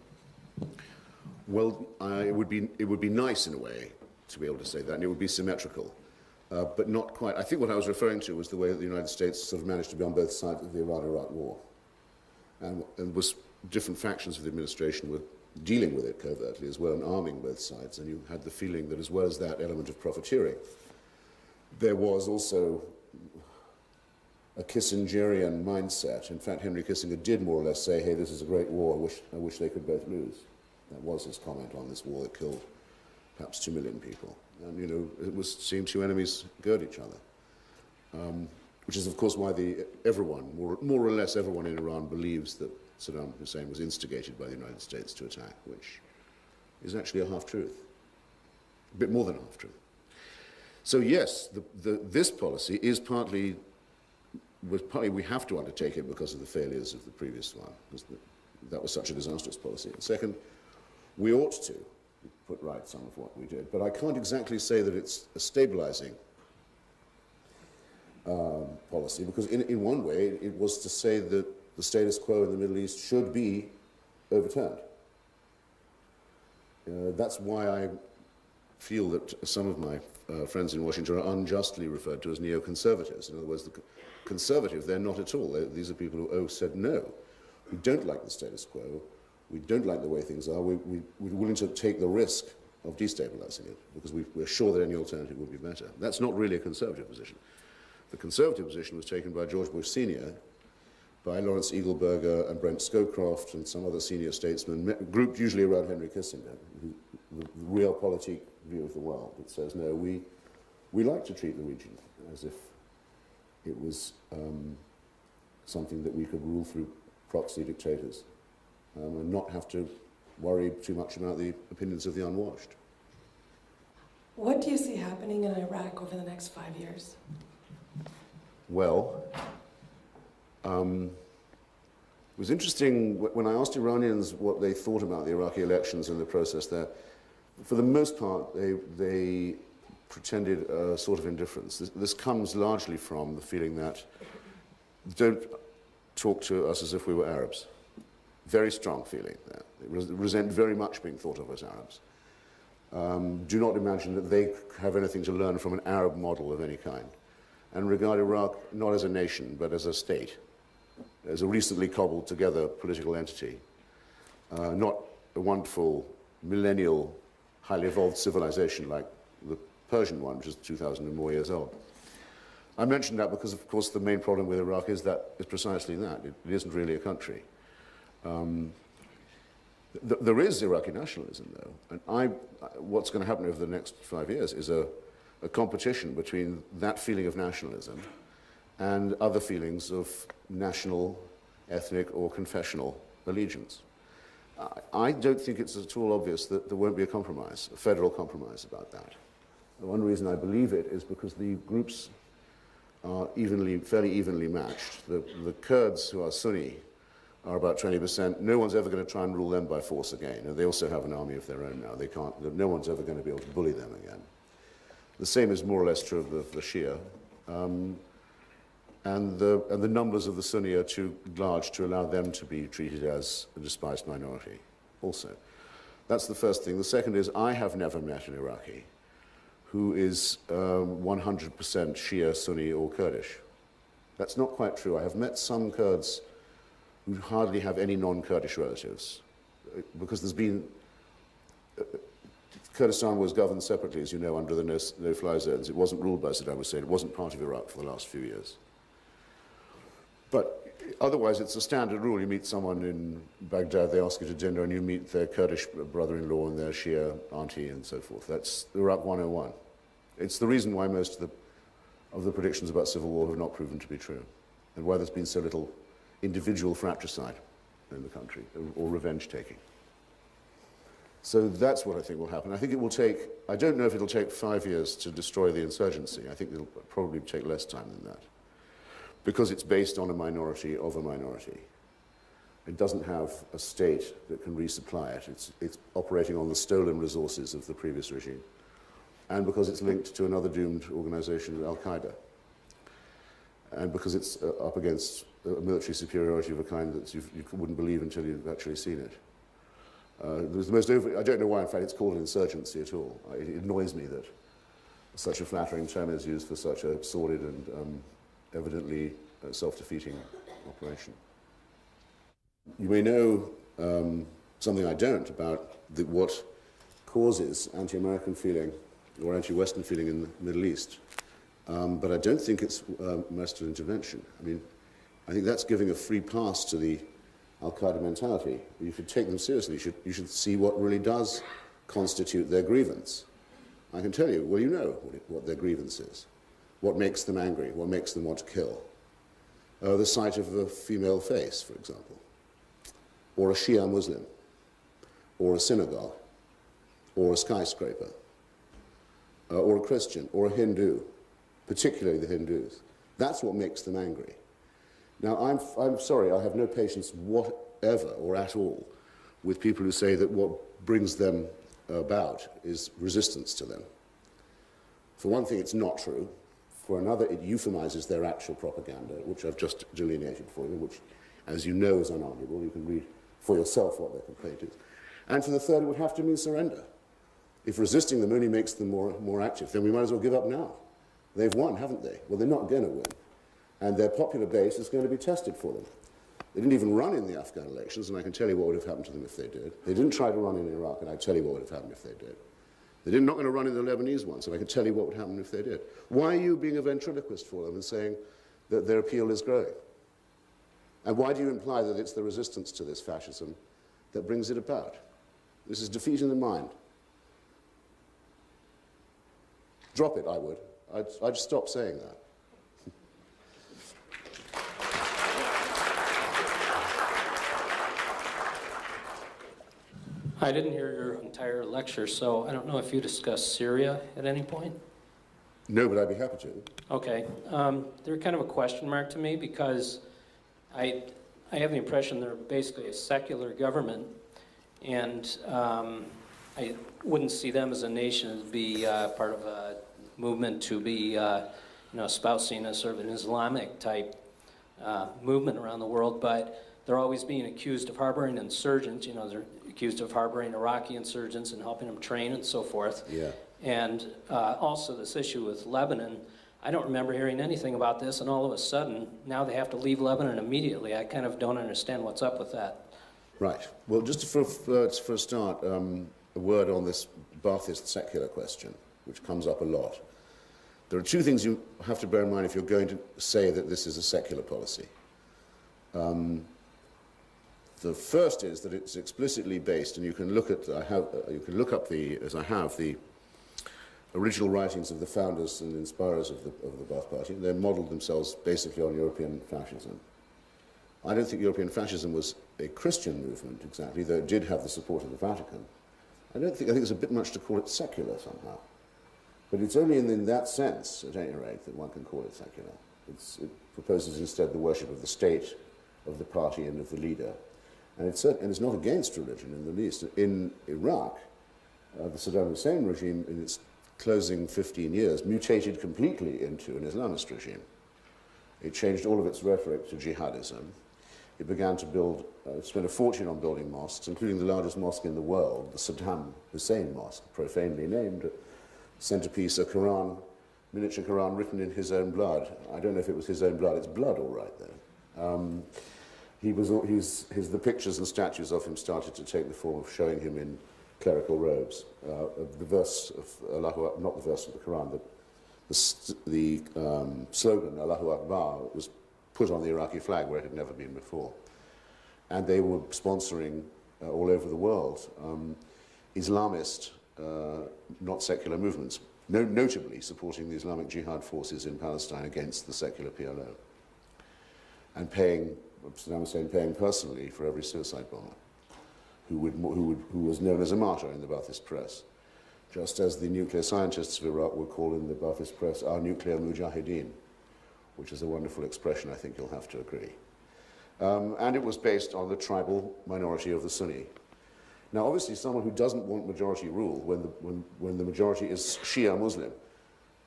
Well, it would be nice in a way to be able to say that, and it would be symmetrical, but not quite. I think what I was referring to was the way that the United States sort of managed to be on both sides of the Iran-Iraq war, and was different factions of the administration were dealing with it covertly as well and arming both sides, and you had the feeling that as well as that element of profiteering, there was also a Kissingerian mindset. In fact, Henry Kissinger did more or less say, hey, this is a great war, I wish they could both lose. That was his comment on this war that killed perhaps 2 million people. And, it seemed two enemies gird each other. Which is, of course, why everyone, more or less everyone in Iran believes that Saddam Hussein was instigated by the United States to attack, which is actually a half-truth, a bit more than a half-truth. So yes, this policy is partly we have to undertake it because of the failures of the previous one, because that was such a disastrous policy. And second, we ought to put right some of what we did, but I can't exactly say that it's a stabilizing policy, because in one way it was to say that the status quo in the Middle East should be overturned. That's why I feel that some of my friends in Washington are unjustly referred to as neoconservatives. In other words, the conservative, they're not at all. These are people who said no. We don't like the status quo. We don't like the way things are. We're willing to take the risk of destabilizing it because we're sure that any alternative would be better. That's not really a conservative position. The conservative position was taken by George Bush Sr., by Lawrence Eagleburger and Brent Scowcroft and some other senior statesmen, grouped usually around Henry Kissinger, the realpolitik view of the world that says, no, we like to treat the region as if It was something that we could rule through proxy dictators and not have to worry too much about the opinions of the unwashed. What do you see happening in Iraq over the next 5 years? Well, it was interesting when I asked Iranians what they thought about the Iraqi elections and the process there. For the most part, they pretended a sort of indifference. This comes largely from the feeling that don't talk to us as if we were Arabs. Very strong feeling there. They resent very much being thought of as Arabs. Do not imagine that they have anything to learn from an Arab model of any kind, and regard Iraq not as a nation, but as a state, as a recently cobbled together political entity, not a wonderful millennial, highly evolved civilization like the Persian one, which is 2,000 and more years old. I mention that because, of course, the main problem with Iraq is precisely that. It isn't really a country. There is Iraqi nationalism, though, and what's going to happen over the next 5 years is a competition between that feeling of nationalism and other feelings of national, ethnic, or confessional allegiance. I don't think it's at all obvious that there won't be a compromise, a federal compromise about that. The one reason I believe it is because the groups are fairly evenly matched. The Kurds, who are Sunni, are about 20%. No one's ever going to try and rule them by force again. And they also have an army of their own now. They can't, no one's ever going to be able to bully them again. The same is more or less true of the Shia. And the numbers of the Sunni are too large to allow them to be treated as a despised minority also. That's the first thing. The second is I have never met an Iraqi who is 100% Shia, Sunni, or Kurdish. That's not quite true. I have met some Kurds who hardly have any non-Kurdish relatives, because there's been... Kurdistan was governed separately, as you know, under the no-fly zones. It wasn't ruled by Saddam Hussein. It wasn't part of Iraq for the last few years. But otherwise, it's a standard rule. You meet someone in Baghdad, they ask you to dinner, and you meet their Kurdish brother-in-law and their Shia auntie and so forth. That's Iraq 101. It's the reason why most of the predictions about civil war have not proven to be true, and why there's been so little individual fratricide in the country, or revenge-taking. So that's what I think will happen. I think it will take, I don't know if it'll take 5 years to destroy the insurgency. I think it'll probably take less time than that, because it's based on a minority of a minority. It doesn't have a state that can resupply it. It's operating on the stolen resources of the previous regime, and because it's linked to another doomed organization, Al-Qaeda, and because it's up against a military superiority of a kind that you wouldn't believe until you've actually seen it. There's the most I don't know why, in fact, it's called an insurgency at all. It annoys me that such a flattering term is used for such a sordid and evidently self-defeating operation. You may know something I don't about what causes anti-American feeling or anti-Western feeling in the Middle East. But I don't think it's Western intervention. I mean, I think that's giving a free pass to the Al-Qaeda mentality. You should take them seriously. You should see what really does constitute their grievance. I can tell you, well, you know what their grievance is. What makes them angry, what makes them want to kill. The sight of a female face, for example, or a Shia Muslim, or a synagogue, or a skyscraper, or a Christian, or a Hindu, particularly the Hindus. That's what makes them angry. Now, I'm sorry, I have no patience whatever or at all with people who say that what brings them about is resistance to them. For one thing, it's not true. For another, it euphemizes their actual propaganda, which I've just delineated for you, which, as you know, is unarguable. You can read for yourself what their complaint is. And for the third, it would have to mean surrender. If resisting them only makes them more active, then we might as well give up now. They've won, haven't they? Well, they're not going to win. And their popular base is going to be tested for them. They didn't even run in the Afghan elections, and I can tell you what would have happened to them if they did. They didn't try to run in Iraq, and I tell you what would have happened if they did. They're not going to run in the Lebanese ones, and I can tell you what would happen if they did. Why are you being a ventriloquist for them and saying that their appeal is growing? And why do you imply that it's the resistance to this fascism that brings it about? This is defeat in the mind. Drop it, I would. I'd stop saying that. I didn't hear your entire lecture, so I don't know if you discussed Syria at any point. No, but I'd be happy to. Okay. They're kind of a question mark to me because I have the impression they're basically a secular government, and I wouldn't see them as a nation as be part of a movement to be espousing a sort of an Islamic type movement around the world, but they're always being accused of harboring insurgents. They're accused of harboring Iraqi insurgents and helping them train and so forth. Yeah. And also this issue with Lebanon, I don't remember hearing anything about this, and all of a sudden, now they have to leave Lebanon immediately. I kind of don't understand what's up with that. Right. Well, just for a start, a word on this Ba'athist secular question, which comes up a lot. There are two things you have to bear in mind if you're going to say that this is a secular policy. The first is that it's explicitly based, and you can look at, you can look up as I have, the original writings of the founders and inspirers of the Ba'ath Party. They modeled themselves basically on European fascism. I don't think European fascism was a Christian movement exactly, though it did have the support of the Vatican. I think it's a bit much to call it secular somehow. But it's only in that sense, at any rate, that one can call it secular. It proposes instead the worship of the state, of the party, and of the leader. And it's not against religion in the least. In Iraq, the Saddam Hussein regime, in its closing 15 years, mutated completely into an Islamist regime. It changed all of its rhetoric to jihadism. It began to spend a fortune on building mosques, including the largest mosque in the world, the Saddam Hussein Mosque, profanely named. Centerpiece, a Quran, miniature Quran written in his own blood. I don't know if it was his own blood. It's blood, all right, though. The pictures and statues of him started to take the form of showing him in clerical robes. The verse of Allahu, not the verse of the Quran, the slogan Allahu Akbar was put on the Iraqi flag where it had never been before. And they were sponsoring all over the world Islamist, not secular movements, notably supporting the Islamic Jihad forces in Palestine against the secular PLO, and Saddam Hussein paying personally for every suicide bomber who was known as a martyr in the Ba'athist press, just as the nuclear scientists of Iraq were called in the Ba'athist press our nuclear mujahideen, which is a wonderful expression, I think you'll have to agree. And it was based on the tribal minority of the Sunni. Now, obviously, someone who doesn't want majority rule when the majority is Shia Muslim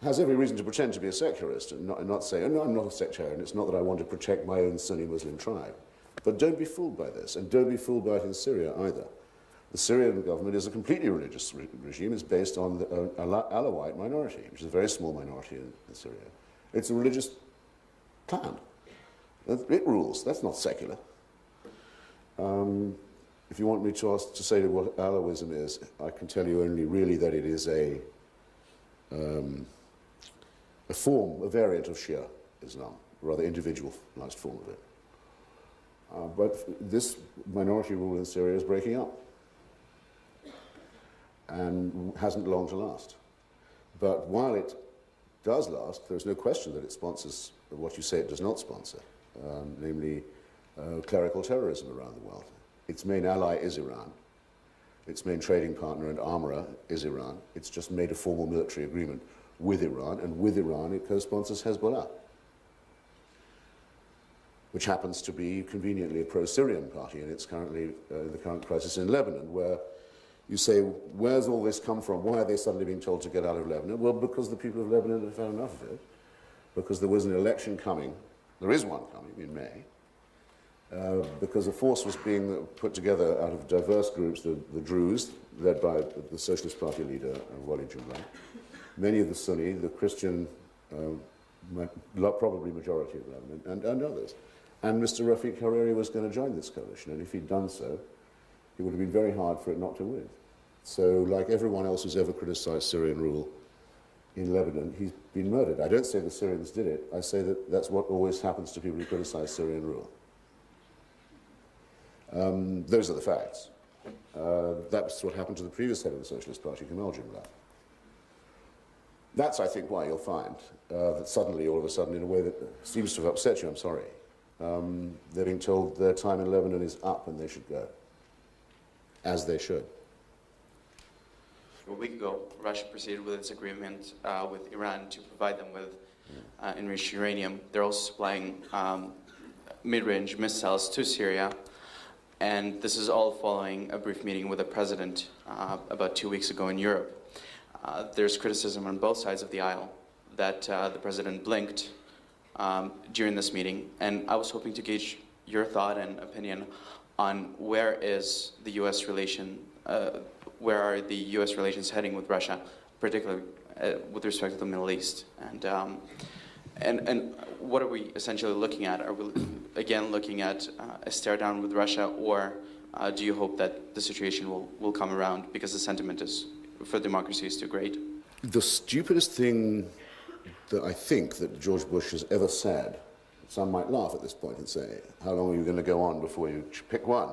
has every reason to pretend to be a secularist and not say, oh, no, I'm not a sectarian. It's not that I want to protect my own Sunni Muslim tribe. But don't be fooled by this, and don't be fooled by it in Syria either. The Syrian government is a completely religious regime. It's based on the Alawite minority, which is a very small minority in Syria. It's a religious clan. It rules. That's not secular. If you want me to say what Alawism is, I can tell you only really that it is a variant of Shia Islam, a rather individualized form of it. But this minority rule in Syria is breaking up and hasn't long to last. But while it does last, there's no question that it sponsors what you say it does not sponsor, namely clerical terrorism around the world. Its main ally is Iran. Its main trading partner and armorer is Iran. It's just made a formal military agreement with Iran, and with Iran it co-sponsors Hezbollah, which happens to be conveniently a pro-Syrian party, and it's currently the current crisis in Lebanon, where you say, where's all this come from? Why are they suddenly being told to get out of Lebanon? Well, because the people of Lebanon have had enough of it, because there was an election coming, there is one coming in May, because a force was being put together out of diverse groups, the Druze, led by the Socialist Party leader, Wali Jumla, many of the Sunni, the Christian, probably majority of Lebanon, and others. And Mr. Rafiq Hariri was going to join this coalition, and if he'd done so, it would have been very hard for it not to win. So, like everyone else who's ever criticized Syrian rule in Lebanon, he's been murdered. I don't say the Syrians did it, I say that that's what always happens to people who criticize Syrian rule. Those are the facts. That's what happened to the previous head of the Socialist Party, Kemal Jumla. That's, I think, why you'll find that suddenly, all of a sudden, in a way that seems to have upset you, I'm sorry, they're being told their time in Lebanon is up and they should go, as they should. a week ago, Russia proceeded with its agreement with Iran to provide them with enriched uranium. They're also supplying mid-range missiles to Syria. And this is all following a brief meeting with the president about 2 weeks ago in Europe. There's criticism on both sides of the aisle that the president blinked during this meeting. And I was hoping to gauge your thought and opinion on where is the U.S. relation, where are the U.S. relations heading with Russia, particularly with respect to the Middle East, and what are we essentially looking at? Are we again looking at a stare down with Russia, or do you hope that the situation will come around because the sentiment is for democracy is too great? The stupidest thing that I think that George Bush has ever said, some might laugh at this point and say, how long are you going to go on before you pick one?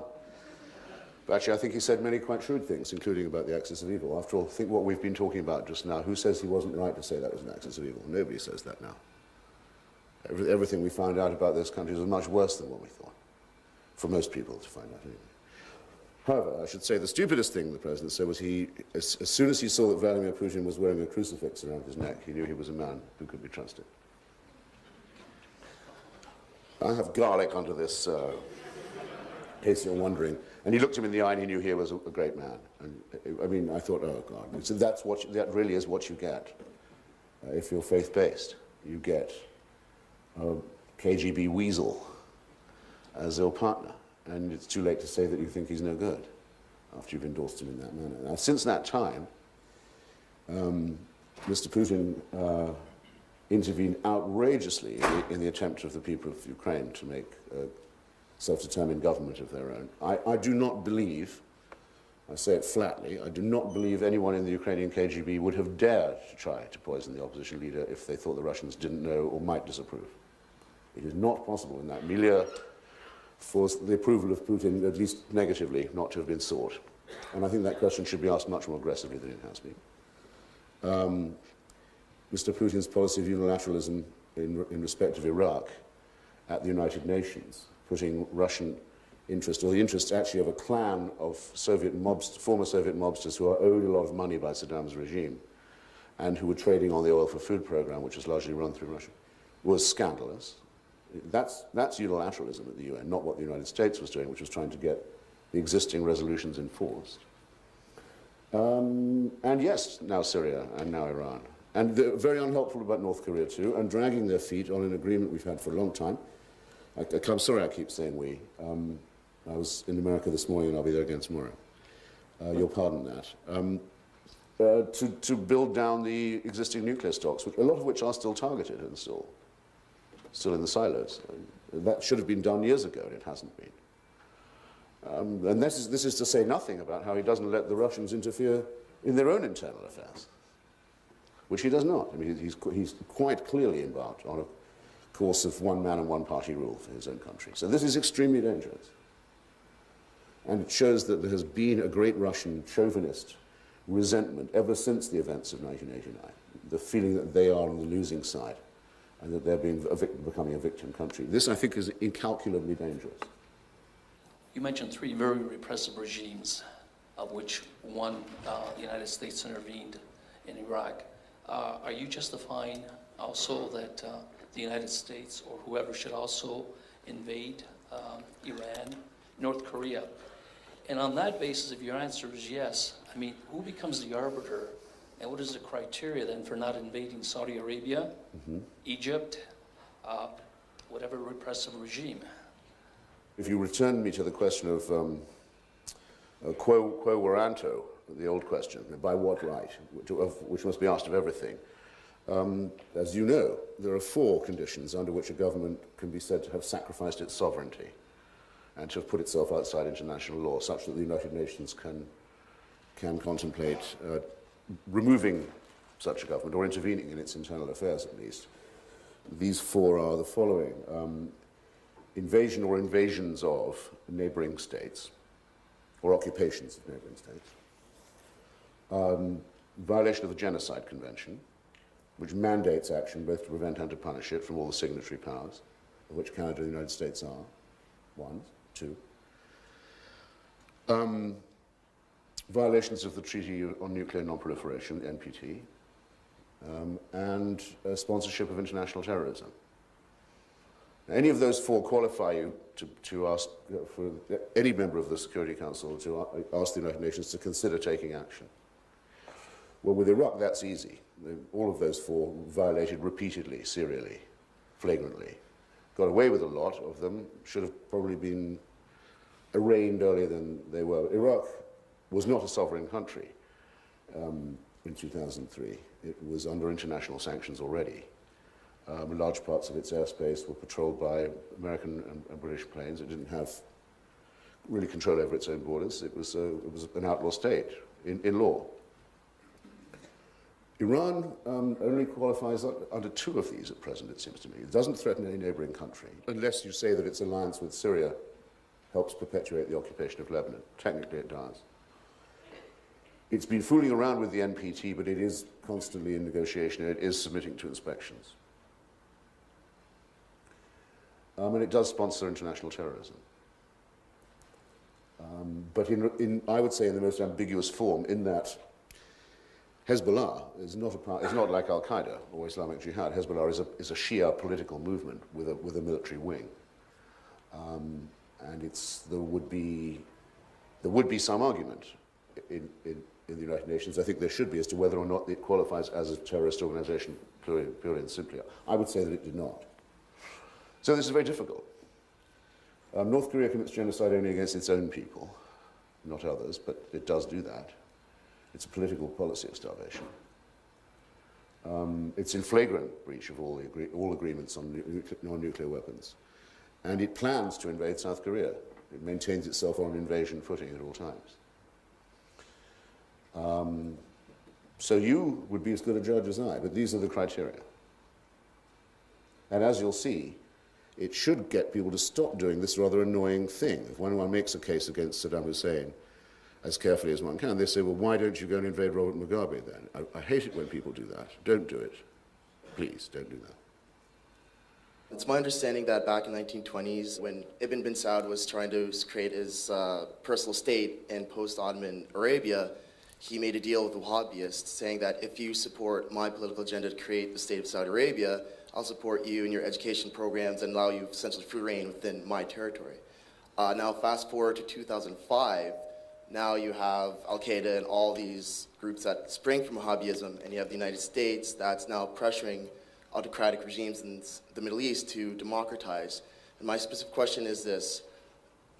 But actually, I think he said many quite shrewd things, including about the axis of evil. After all, think what we've been talking about just now. Who says he wasn't right to say that was an axis of evil? Nobody says that now. Everything we found out about those countries was much worse than what we thought, for most people to find out anyway. However, I should say the stupidest thing the president said was as soon as he saw that Vladimir Putin was wearing a crucifix around his neck, he knew he was a man who could be trusted. I have garlic under this, in case you're wondering. And he looked him in the eye and he knew he was a great man. And I mean, I thought, oh God, so that really is what you get if you're faith-based. You get a KGB weasel as your partner. And it's too late to say that you think he's no good after you've endorsed him in that manner. Now, since that time, Mr. Putin intervened outrageously in the attempt of the people of Ukraine to make a self-determined government of their own. I do not believe, I say it flatly, I do not believe anyone in the Ukrainian KGB would have dared to try to poison the opposition leader if they thought the Russians didn't know or might disapprove. It is not possible in that milieu for the approval of Putin, at least negatively, not to have been sought. And I think that question should be asked much more aggressively than it has been. Mr. Putin's policy of unilateralism in respect of Iraq at the United Nations, putting Russian interest, or the interest actually of a clan of former Soviet mobsters who are owed a lot of money by Saddam's regime and who were trading on the oil for food program, which is largely run through Russia, was scandalous. That's unilateralism at the UN, not what the United States was doing, which was trying to get the existing resolutions enforced. And yes, now Syria and now Iran. And they're very unhelpful about North Korea too, and dragging their feet on an agreement we've had for a long time. I'm sorry I keep saying we. I was in America this morning and I'll be there again tomorrow. You'll pardon that. To build down the existing nuclear stocks, a lot of which are still targeted and still in the silos. That should have been done years ago, and it hasn't been. And this is to say nothing about how he doesn't let the Russians interfere in their own internal affairs, which he does not. I mean, he's quite clearly embarked on a course of one man and one party rule for his own country. So this is extremely dangerous. And it shows that there has been a great Russian chauvinist resentment ever since the events of 1989, the feeling that they are on the losing side and that they're becoming a victim country. This, I think, is incalculably dangerous. You mentioned three very repressive regimes, of which one, the United States intervened in Iraq. Are you justifying also that the United States or whoever should also invade Iran, North Korea? And on that basis, if your answer is yes, I mean, who becomes the arbiter? And what is the criteria then for not invading Saudi Arabia, Egypt, whatever repressive regime? If you return me to the question of quo warranto, the old question, by what right, which must be asked of everything. As you know, there are 4 conditions under which a government can be said to have sacrificed its sovereignty and to have put itself outside international law, such that the United Nations can contemplate removing such a government or intervening in its internal affairs at least. These 4 are the following. Invasion or invasions of neighboring states or occupations of neighboring states. Violation of the Genocide Convention, which mandates action both to prevent and to punish it from all the signatory powers, of which Canada and the United States are. 1, 2. violations of the Treaty on Nuclear Non-Proliferation, NPT, and sponsorship of international terrorism. Any of those four qualify you to ask for any member of the Security Council to ask the United Nations to consider taking action. Well, with Iraq, that's easy. All of those four violated repeatedly, serially, flagrantly. Got away with a lot of them, should have probably been arraigned earlier than they were. Iraq was not a sovereign country in 2003. It was under international sanctions already. Large parts of its airspace were patrolled by American and British planes. It didn't have really control over its own borders. It was an outlaw state in law. Iran only qualifies under two of these at present, it seems to me. It doesn't threaten any neighboring country, unless you say that its alliance with Syria helps perpetuate the occupation of Lebanon. Technically, it does. It's been fooling around with the NPT, but it is constantly in negotiation, and it is submitting to inspections. And it does sponsor international terrorism. But I would say in the most ambiguous form, in that Hezbollah is not like Al-Qaeda or Islamic Jihad. Hezbollah is a Shia political movement with a military wing. And there would be some argument in the United Nations, I think there should be, as to whether or not it qualifies as a terrorist organization purely and simply. I would say that it did not. So this is very difficult. North Korea commits genocide only against its own people, not others, but it does do that. It's a political policy of starvation. It's in flagrant breach of all agreements on non-nuclear weapons. And it plans to invade South Korea. It maintains itself on an invasion footing at all times. So you would be as good a judge as I, but these are the criteria. And as you'll see, it should get people to stop doing this rather annoying thing. If one makes a case against Saddam Hussein as carefully as one can, they say, well, why don't you go and invade Robert Mugabe then? I hate it when people do that. Don't do it. Please, don't do that. It's my understanding that back in the 1920s, when Ibn bin Saud was trying to create his personal state in post-Ottoman Arabia, he made a deal with the Wahhabists saying that if you support my political agenda to create the state of Saudi Arabia, I'll support you in your education programs and allow you essentially free reign within my territory. Now fast forward to 2005, now you have Al-Qaeda and all these groups that spring from Wahhabism, and you have the United States that's now pressuring autocratic regimes in the Middle East to democratize. And my specific question is this: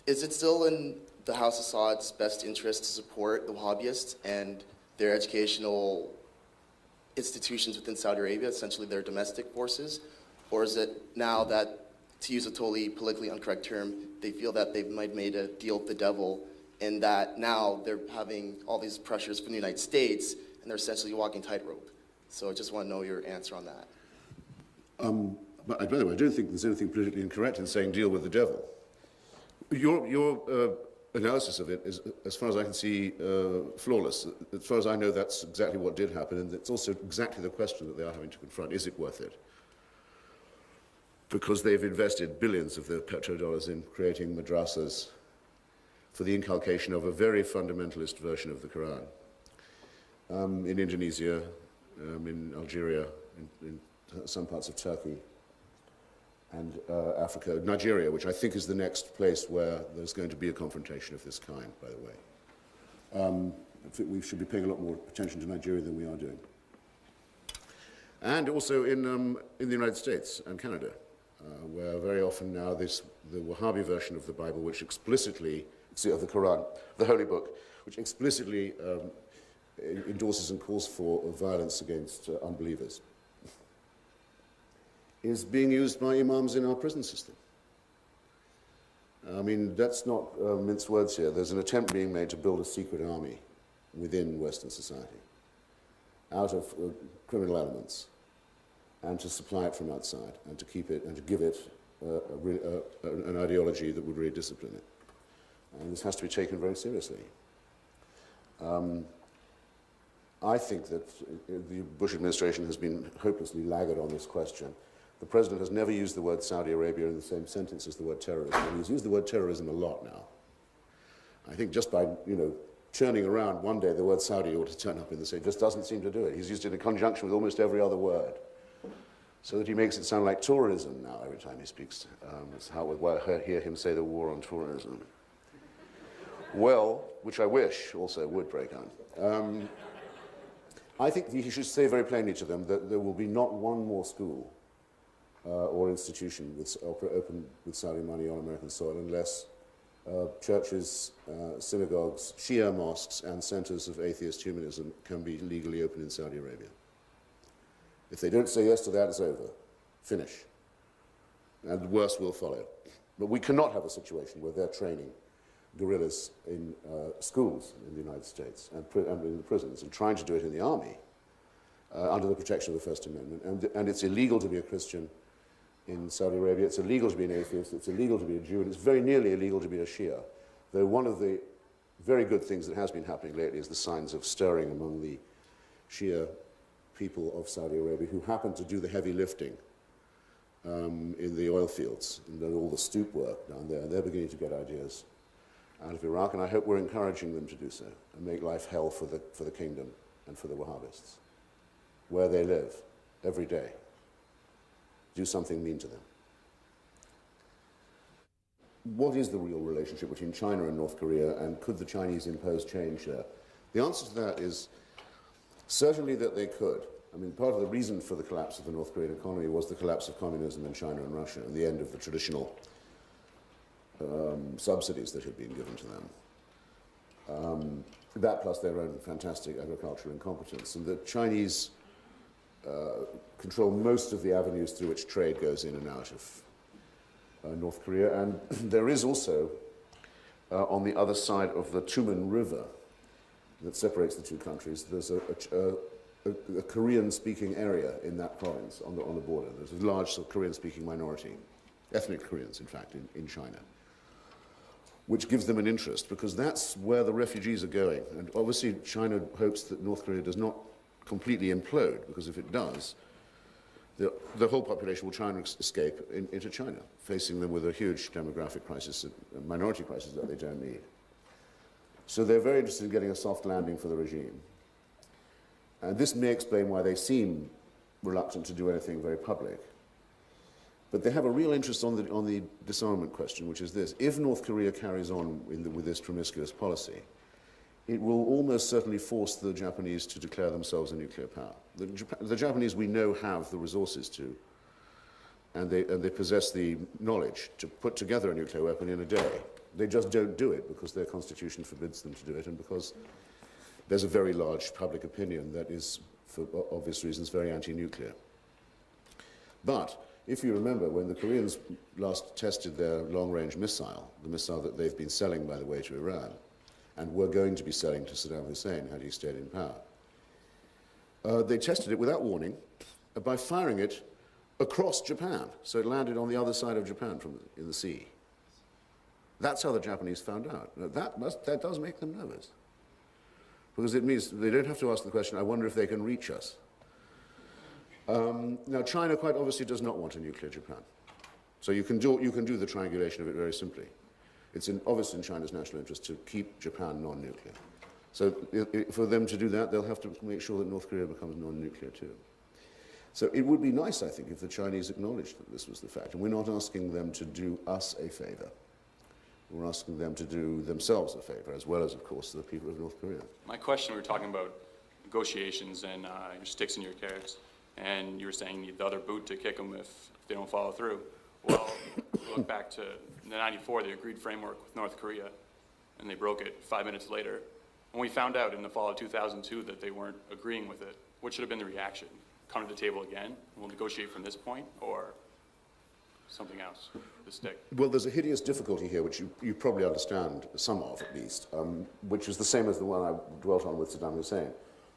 is it still in the House of Saud's best interest to support the Wahhabists and their educational institutions within Saudi Arabia, essentially their domestic forces? Or is it now that, to use a totally politically incorrect term, they feel that they've made a deal with the devil, and that now they're having all these pressures from the United States, and they're essentially walking tightrope? So I just want to know your answer on that. But by the way, I don't think there's anything politically incorrect in saying deal with the devil. Your analysis of it is, as far as I can see, flawless. As far as I know, that's exactly what did happen, and it's also exactly the question that they are having to confront. Is it worth it? Because they've invested billions of their petrodollars in creating madrasas for the inculcation of a very fundamentalist version of the Quran. In Indonesia, in Algeria, in some parts of Turkey, and Africa, Nigeria, which I think is the next place where there's going to be a confrontation of this kind, by the way. I think we should be paying a lot more attention to Nigeria than we are doing. And also in the United States and Canada, where very often now the Wahhabi version of the Bible, which explicitly, of the Quran, the Holy Book, which explicitly endorses and calls for violence against unbelievers, is being used by imams in our prison system. I mean, that's not minced words here. There's an attempt being made to build a secret army within Western society out of criminal elements, and to supply it from outside, and to keep it, and to give it an ideology that would really discipline it. And this has to be taken very seriously. I think that the Bush administration has been hopelessly laggard on this question. The president has never used the word Saudi Arabia in the same sentence as the word terrorism, and he's used the word terrorism a lot now. I think just by, churning around, one day the word Saudi ought to turn up in the same. Just doesn't seem to do it. He's used it in conjunction with almost every other word, so that he makes it sound like tourism now every time he speaks. It's how I hear him say the war on tourism. Well, which I wish also would break out. I think he should say very plainly to them that there will be not one more school or institution open with Saudi money on American soil unless churches, synagogues, Shia mosques, and centers of atheist humanism can be legally open in Saudi Arabia. If they don't say yes to that, it's over. Finish. And the worst will follow. But we cannot have a situation where they're training guerrillas in schools in the United States and in the prisons and trying to do it in the army under the protection of the First Amendment. And it's illegal to be a Christian in Saudi Arabia. It's illegal to be an atheist. It's illegal to be a Jew. And it's very nearly illegal to be a Shia. Though one of the very good things that has been happening lately is the signs of stirring among the Shia people of Saudi Arabia who happen to do the heavy lifting in the oil fields and all the stoop work down there. And they're beginning to get ideas out of Iraq, and I hope we're encouraging them to do so and make life hell for the kingdom and for the Wahhabists, where they live every day. Do something mean to them. What is the real relationship between China and North Korea, and could the Chinese impose change there? The answer to that is certainly that they could. I mean, part of the reason for the collapse of the North Korean economy was the collapse of communism in China and Russia and the end of the traditional subsidies that had been given to them. That plus their own fantastic agricultural incompetence. And the Chinese control most of the avenues through which trade goes in and out of North Korea. And there is also, on the other side of the Tumen River that separates the two countries, there's a Korean-speaking area in that province on the border. There's a large Korean-speaking minority, ethnic Koreans, in fact, in China, which gives them an interest, because that's where the refugees are going. And obviously, China hopes that North Korea does not completely implode, because if it does, the whole population will try and escape into China, facing them with a huge demographic crisis, a minority crisis that they don't need. So they're very interested in getting a soft landing for the regime. And this may explain why they seem reluctant to do anything very public. But they have a real interest on the disarmament question, which is this. If North Korea carries on with this promiscuous policy, it will almost certainly force the Japanese to declare themselves a nuclear power. The Japanese, we know, have the resources to, and they possess the knowledge to put together a nuclear weapon in a day. They just don't do it because their constitution forbids them to do it, and because there's a very large public opinion that is, for obvious reasons, very anti-nuclear. But if you remember, when the Koreans last tested their long-range missile, the missile that they've been selling, by the way, to Iran, and were going to be selling to Saddam Hussein had he stayed in power, they tested it without warning by firing it across Japan. So it landed on the other side of Japan in the sea. That's how the Japanese found out. Now, that does make them nervous, because it means they don't have to ask the question, I wonder if they can reach us. Now, China quite obviously does not want a nuclear Japan. So you can do the triangulation of it very simply. It's obviously in China's national interest to keep Japan non-nuclear. So for them to do that, they'll have to make sure that North Korea becomes non-nuclear too. So it would be nice, I think, if the Chinese acknowledged that this was the fact. And we're not asking them to do us a favor. We're asking them to do themselves a favor, as well as, of course, the people of North Korea. My question, we were talking about negotiations and your sticks and your carrots, and you were saying you need the other boot to kick them if they don't follow through. Well, look back to the 94, the agreed framework with North Korea, and they broke it 5 minutes later. When we found out in the fall of 2002 that they weren't agreeing with it, what should have been the reaction? Come to the table again, and we'll negotiate from this point, or something else, the stick? Well, there's a hideous difficulty here, which you probably understand, some of at least, which is the same as the one I dwelt on with Saddam Hussein.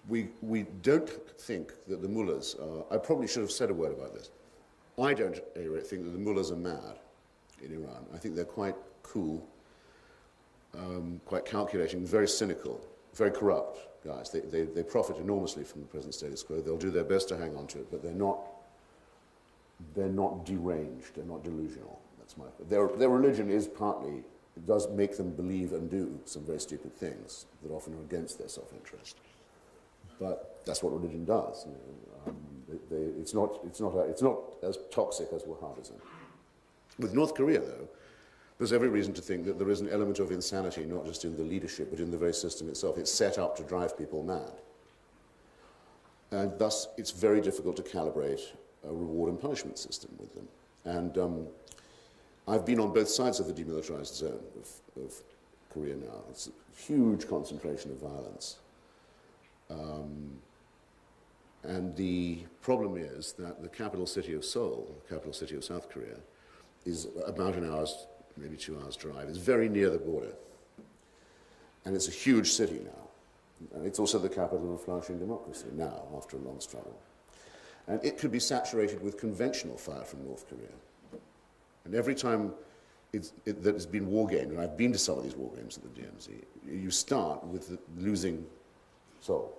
We don't think that the mullahs are, I probably should have said a word about this. I don't think that the mullahs are mad in Iran. I think they're quite cool, quite calculating, very cynical, very corrupt guys. They profit enormously from the present status quo. They'll do their best to hang on to it, but they're not deranged, they're not delusional. That's their religion is partly does make them believe and do some very stupid things that often are against their self-interest. But that's what religion does. It's not as toxic as Wahhabism. With North Korea, though, there's every reason to think that there is an element of insanity, not just in the leadership, but in the very system itself. It's set up to drive people mad. And thus, it's very difficult to calibrate a reward and punishment system with them. And I've been on both sides of the demilitarized zone of Korea now. It's a huge concentration of violence. And the problem is that the capital city of Seoul, the capital city of South Korea, is about an hour's, maybe 2 hours drive. It's very near the border. And it's a huge city now. And it's also the capital of a flourishing democracy now, after a long struggle. And it could be saturated with conventional fire from North Korea. And every time that has been war gamed, and I've been to some of these war games at the DMZ, you start with losing Seoul.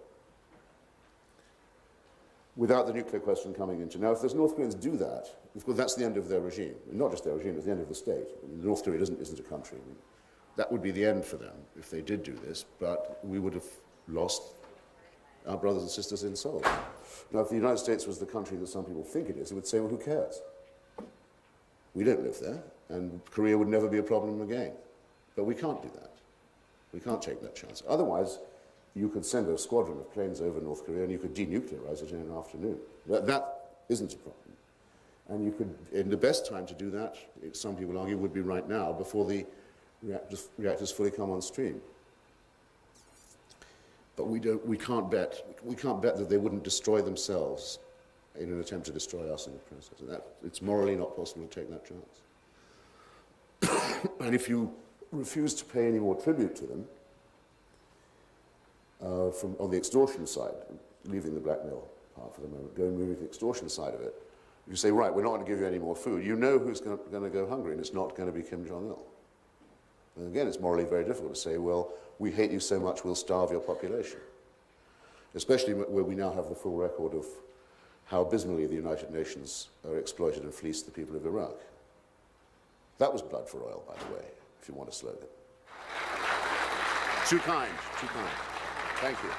Without the nuclear question coming into. Now, if those North Koreans do that, of course, that's the end of their regime. Not just their regime, it's the end of the state. North Korea isn't a country. That would be the end for them if they did do this, but we would have lost our brothers and sisters in Seoul. Now, if the United States was the country that some people think it is, it would say, well, who cares? We don't live there, and Korea would never be a problem again. But we can't do that. We can't take that chance. Otherwise, you could send a squadron of planes over North Korea and you could denuclearize it in an afternoon. That isn't a problem. And you could, in the best time to do that, some people argue, would be right now, before the reactors fully come on stream. But we can't bet that they wouldn't destroy themselves in an attempt to destroy us in the process. And it's morally not possible to take that chance. And if you refuse to pay any more tribute to them, on the extortion side, leaving the blackmail part for the moment, moving to the extortion side of it, you say, right, we're not going to give you any more food. You know who's going to go hungry, and it's not going to be Kim Jong-il. And again, it's morally very difficult to say, well, we hate you so much, we'll starve your population. Especially where we now have the full record of how abysmally the United Nations exploited and fleeced the people of Iraq. That was blood for oil, by the way, if you want a slogan. Too kind, too kind. Thank you.